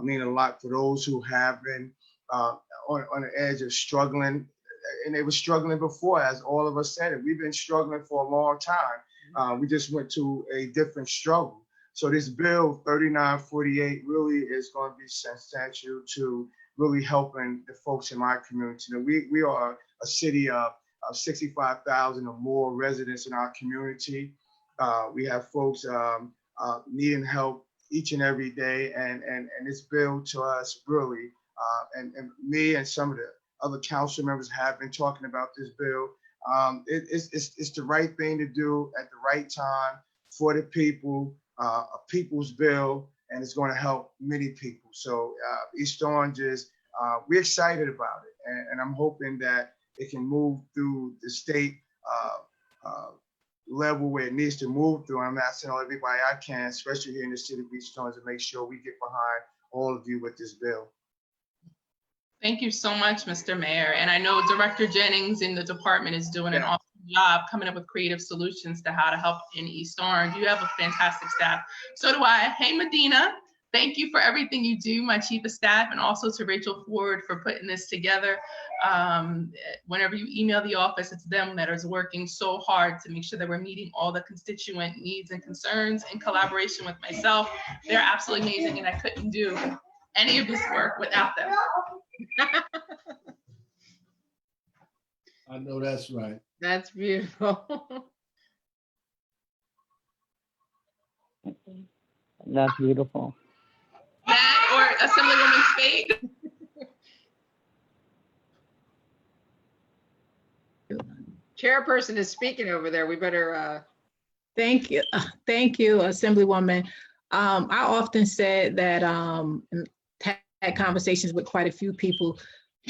mean a lot for those who have been on the edge of struggling, and they were struggling before, as all of us said it. We've been struggling for a long time. We just went to a different struggle. So this bill 3948 really is going to be substantial to really helping the folks in my community. We are a city of 65,000 or more residents in our community. We have folks needing help each and every day, and this bill to us really, and me and some of the other council members have been talking about this bill. It's the right thing to do at the right time for the people, a people's bill, and it's going to help many people. So East Orange is, we're excited about it, and I'm hoping that it can move through the state level where it needs to move through. I'm asking everybody I can, especially here in the city of East Orange, to make sure we get behind all of you with this bill. Thank you so much, Mr. Mayor. And I know Director Jennings in the department is doing an awesome job coming up with creative solutions to how to help in East Orange. You have a fantastic staff. So do I. Hey, Medina. Thank you for everything you do, my chief of staff, and also to Rachel Ford for putting this together. Whenever you email the office, it's them that is working so hard to make sure that we're meeting all the constituent needs and concerns in collaboration with myself. They're absolutely amazing, and I couldn't do any of this work without them. I know that's right. That's beautiful. That's beautiful. Matt or Assemblywoman Speight? Chairperson is speaking over there. We better. Thank you, Assemblywoman. I often said that, and had conversations with quite a few people.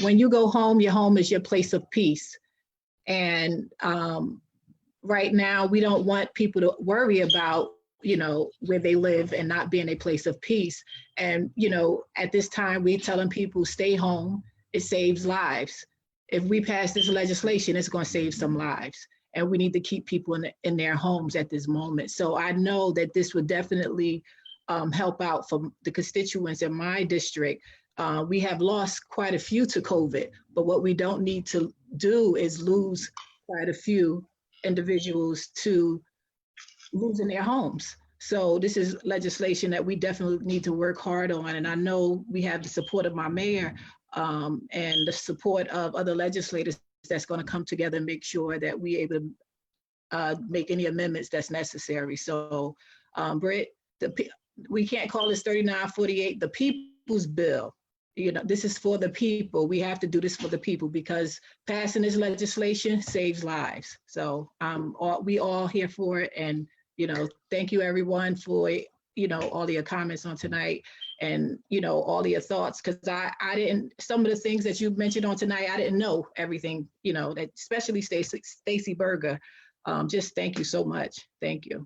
When you go home, your home is your place of peace. And right now, we don't want people to worry about, where they live and not being a place of peace. And, at this time, we're telling people stay home. It saves lives. If we pass this legislation, it's going to save some lives. And we need to keep people in their homes at this moment. So I know that this would definitely help out for the constituents in my district. We have lost quite a few to COVID, but what we don't need to do is lose quite a few individuals to losing their homes. So this is legislation that we definitely need to work hard on. And I know we have the support of my mayor and the support of other legislators that's going to come together and make sure that we're able to make any amendments that's necessary. So Britt, we can't call this 3948 the people's bill. This is for the people. We have to do this for the people because passing this legislation saves lives. So we all here for it. And, thank you everyone for, all your comments on tonight and, all your thoughts. Cause I didn't, some of the things that you mentioned on tonight, I didn't know everything, that especially Staci Berger. Just thank you so much. Thank you.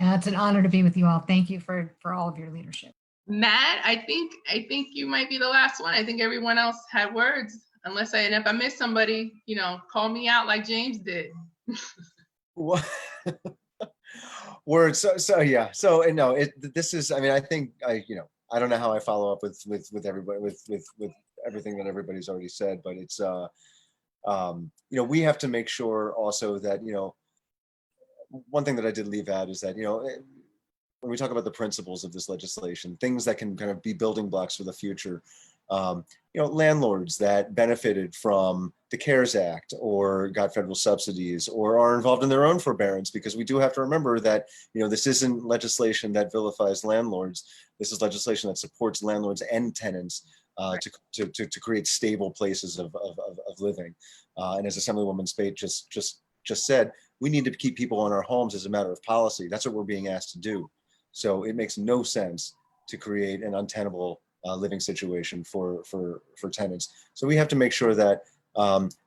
It's an honor to be with you all. Thank you for all of your leadership. Matt, I think you might be the last one. I think everyone else had words. Unless if I miss somebody, call me out like James did. What? Words. So yeah. So no. This is. I mean, I think I don't know how I follow up with everybody with everything that everybody's already said, but it's we have to make sure also that one thing that I did leave out is that when we talk about the principles of this legislation, things that can kind of be building blocks for the future, landlords that benefited from the CARES Act or got federal subsidies or are involved in their own forbearance, because we do have to remember that, this isn't legislation that vilifies landlords. This is legislation that supports landlords and tenants to create stable places of living. And as Assemblywoman Speight just said, we need to keep people in our homes as a matter of policy. That's what we're being asked to do. So it makes no sense to create an untenable living situation for tenants. So we have to make sure that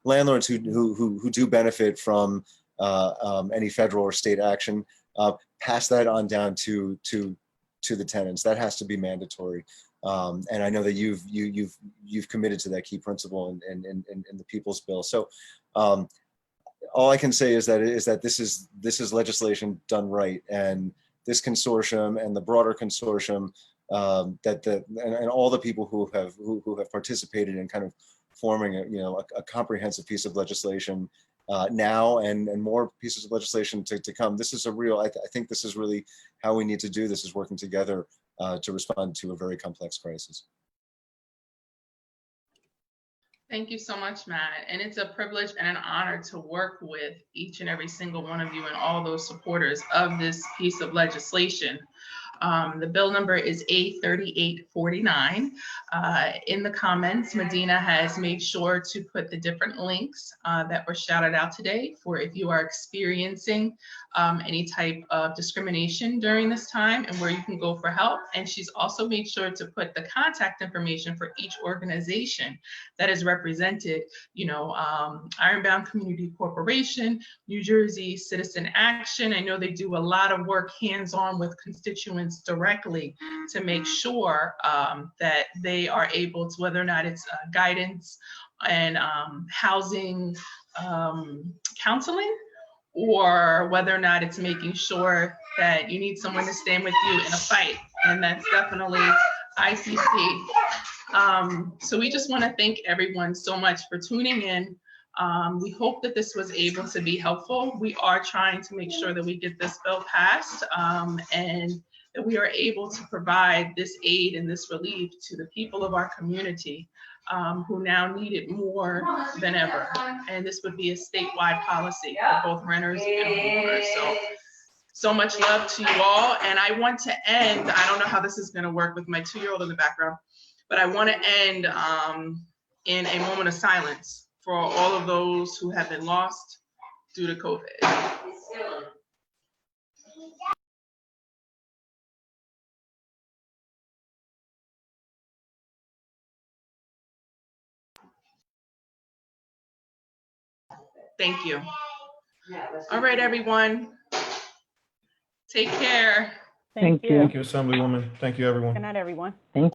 landlords who do benefit from any federal or state action pass that on down to the tenants. That has to be mandatory. And I know that you've committed to that key principle in the People's Bill. So all I can say is that this is legislation done right, and this consortium and the broader consortium and all the people who have participated in kind of forming a comprehensive piece of legislation now and more pieces of legislation to come. This is I think this is really how we need to do this, is working together to respond to a very complex crisis. Thank you so much, Matt. And it's a privilege and an honor to work with each and every single one of you and all those supporters of this piece of legislation. The bill number is A3849. In the comments, Medina has made sure to put the different links that were shouted out today for if you are experiencing any type of discrimination during this time and where you can go for help. And she's also made sure to put the contact information for each organization that is represented, Ironbound Community Corporation, New Jersey Citizen Action. I know they do a lot of work hands-on with constituents directly to make sure that they are able to, whether or not it's guidance and housing counseling, or whether or not it's making sure that you need someone to stand with you in a fight, and that's definitely ICC. So we just want to thank everyone so much for tuning in. We hope that this was able to be helpful. We are trying to make sure that we get this bill passed, and that we are able to provide this aid and this relief to the people of our community who now need it more than ever. And this would be a statewide policy for both renters and homeowners. So much love to you all. And I want to end, I don't know how this is going to work with my 2-year-old in the background, but I want to end in a moment of silence for all of those who have been lost due to COVID. Thank you. All right, everyone. Take care. Thank you. Thank you, Assemblywoman. Thank you, everyone. Good night, everyone. Thank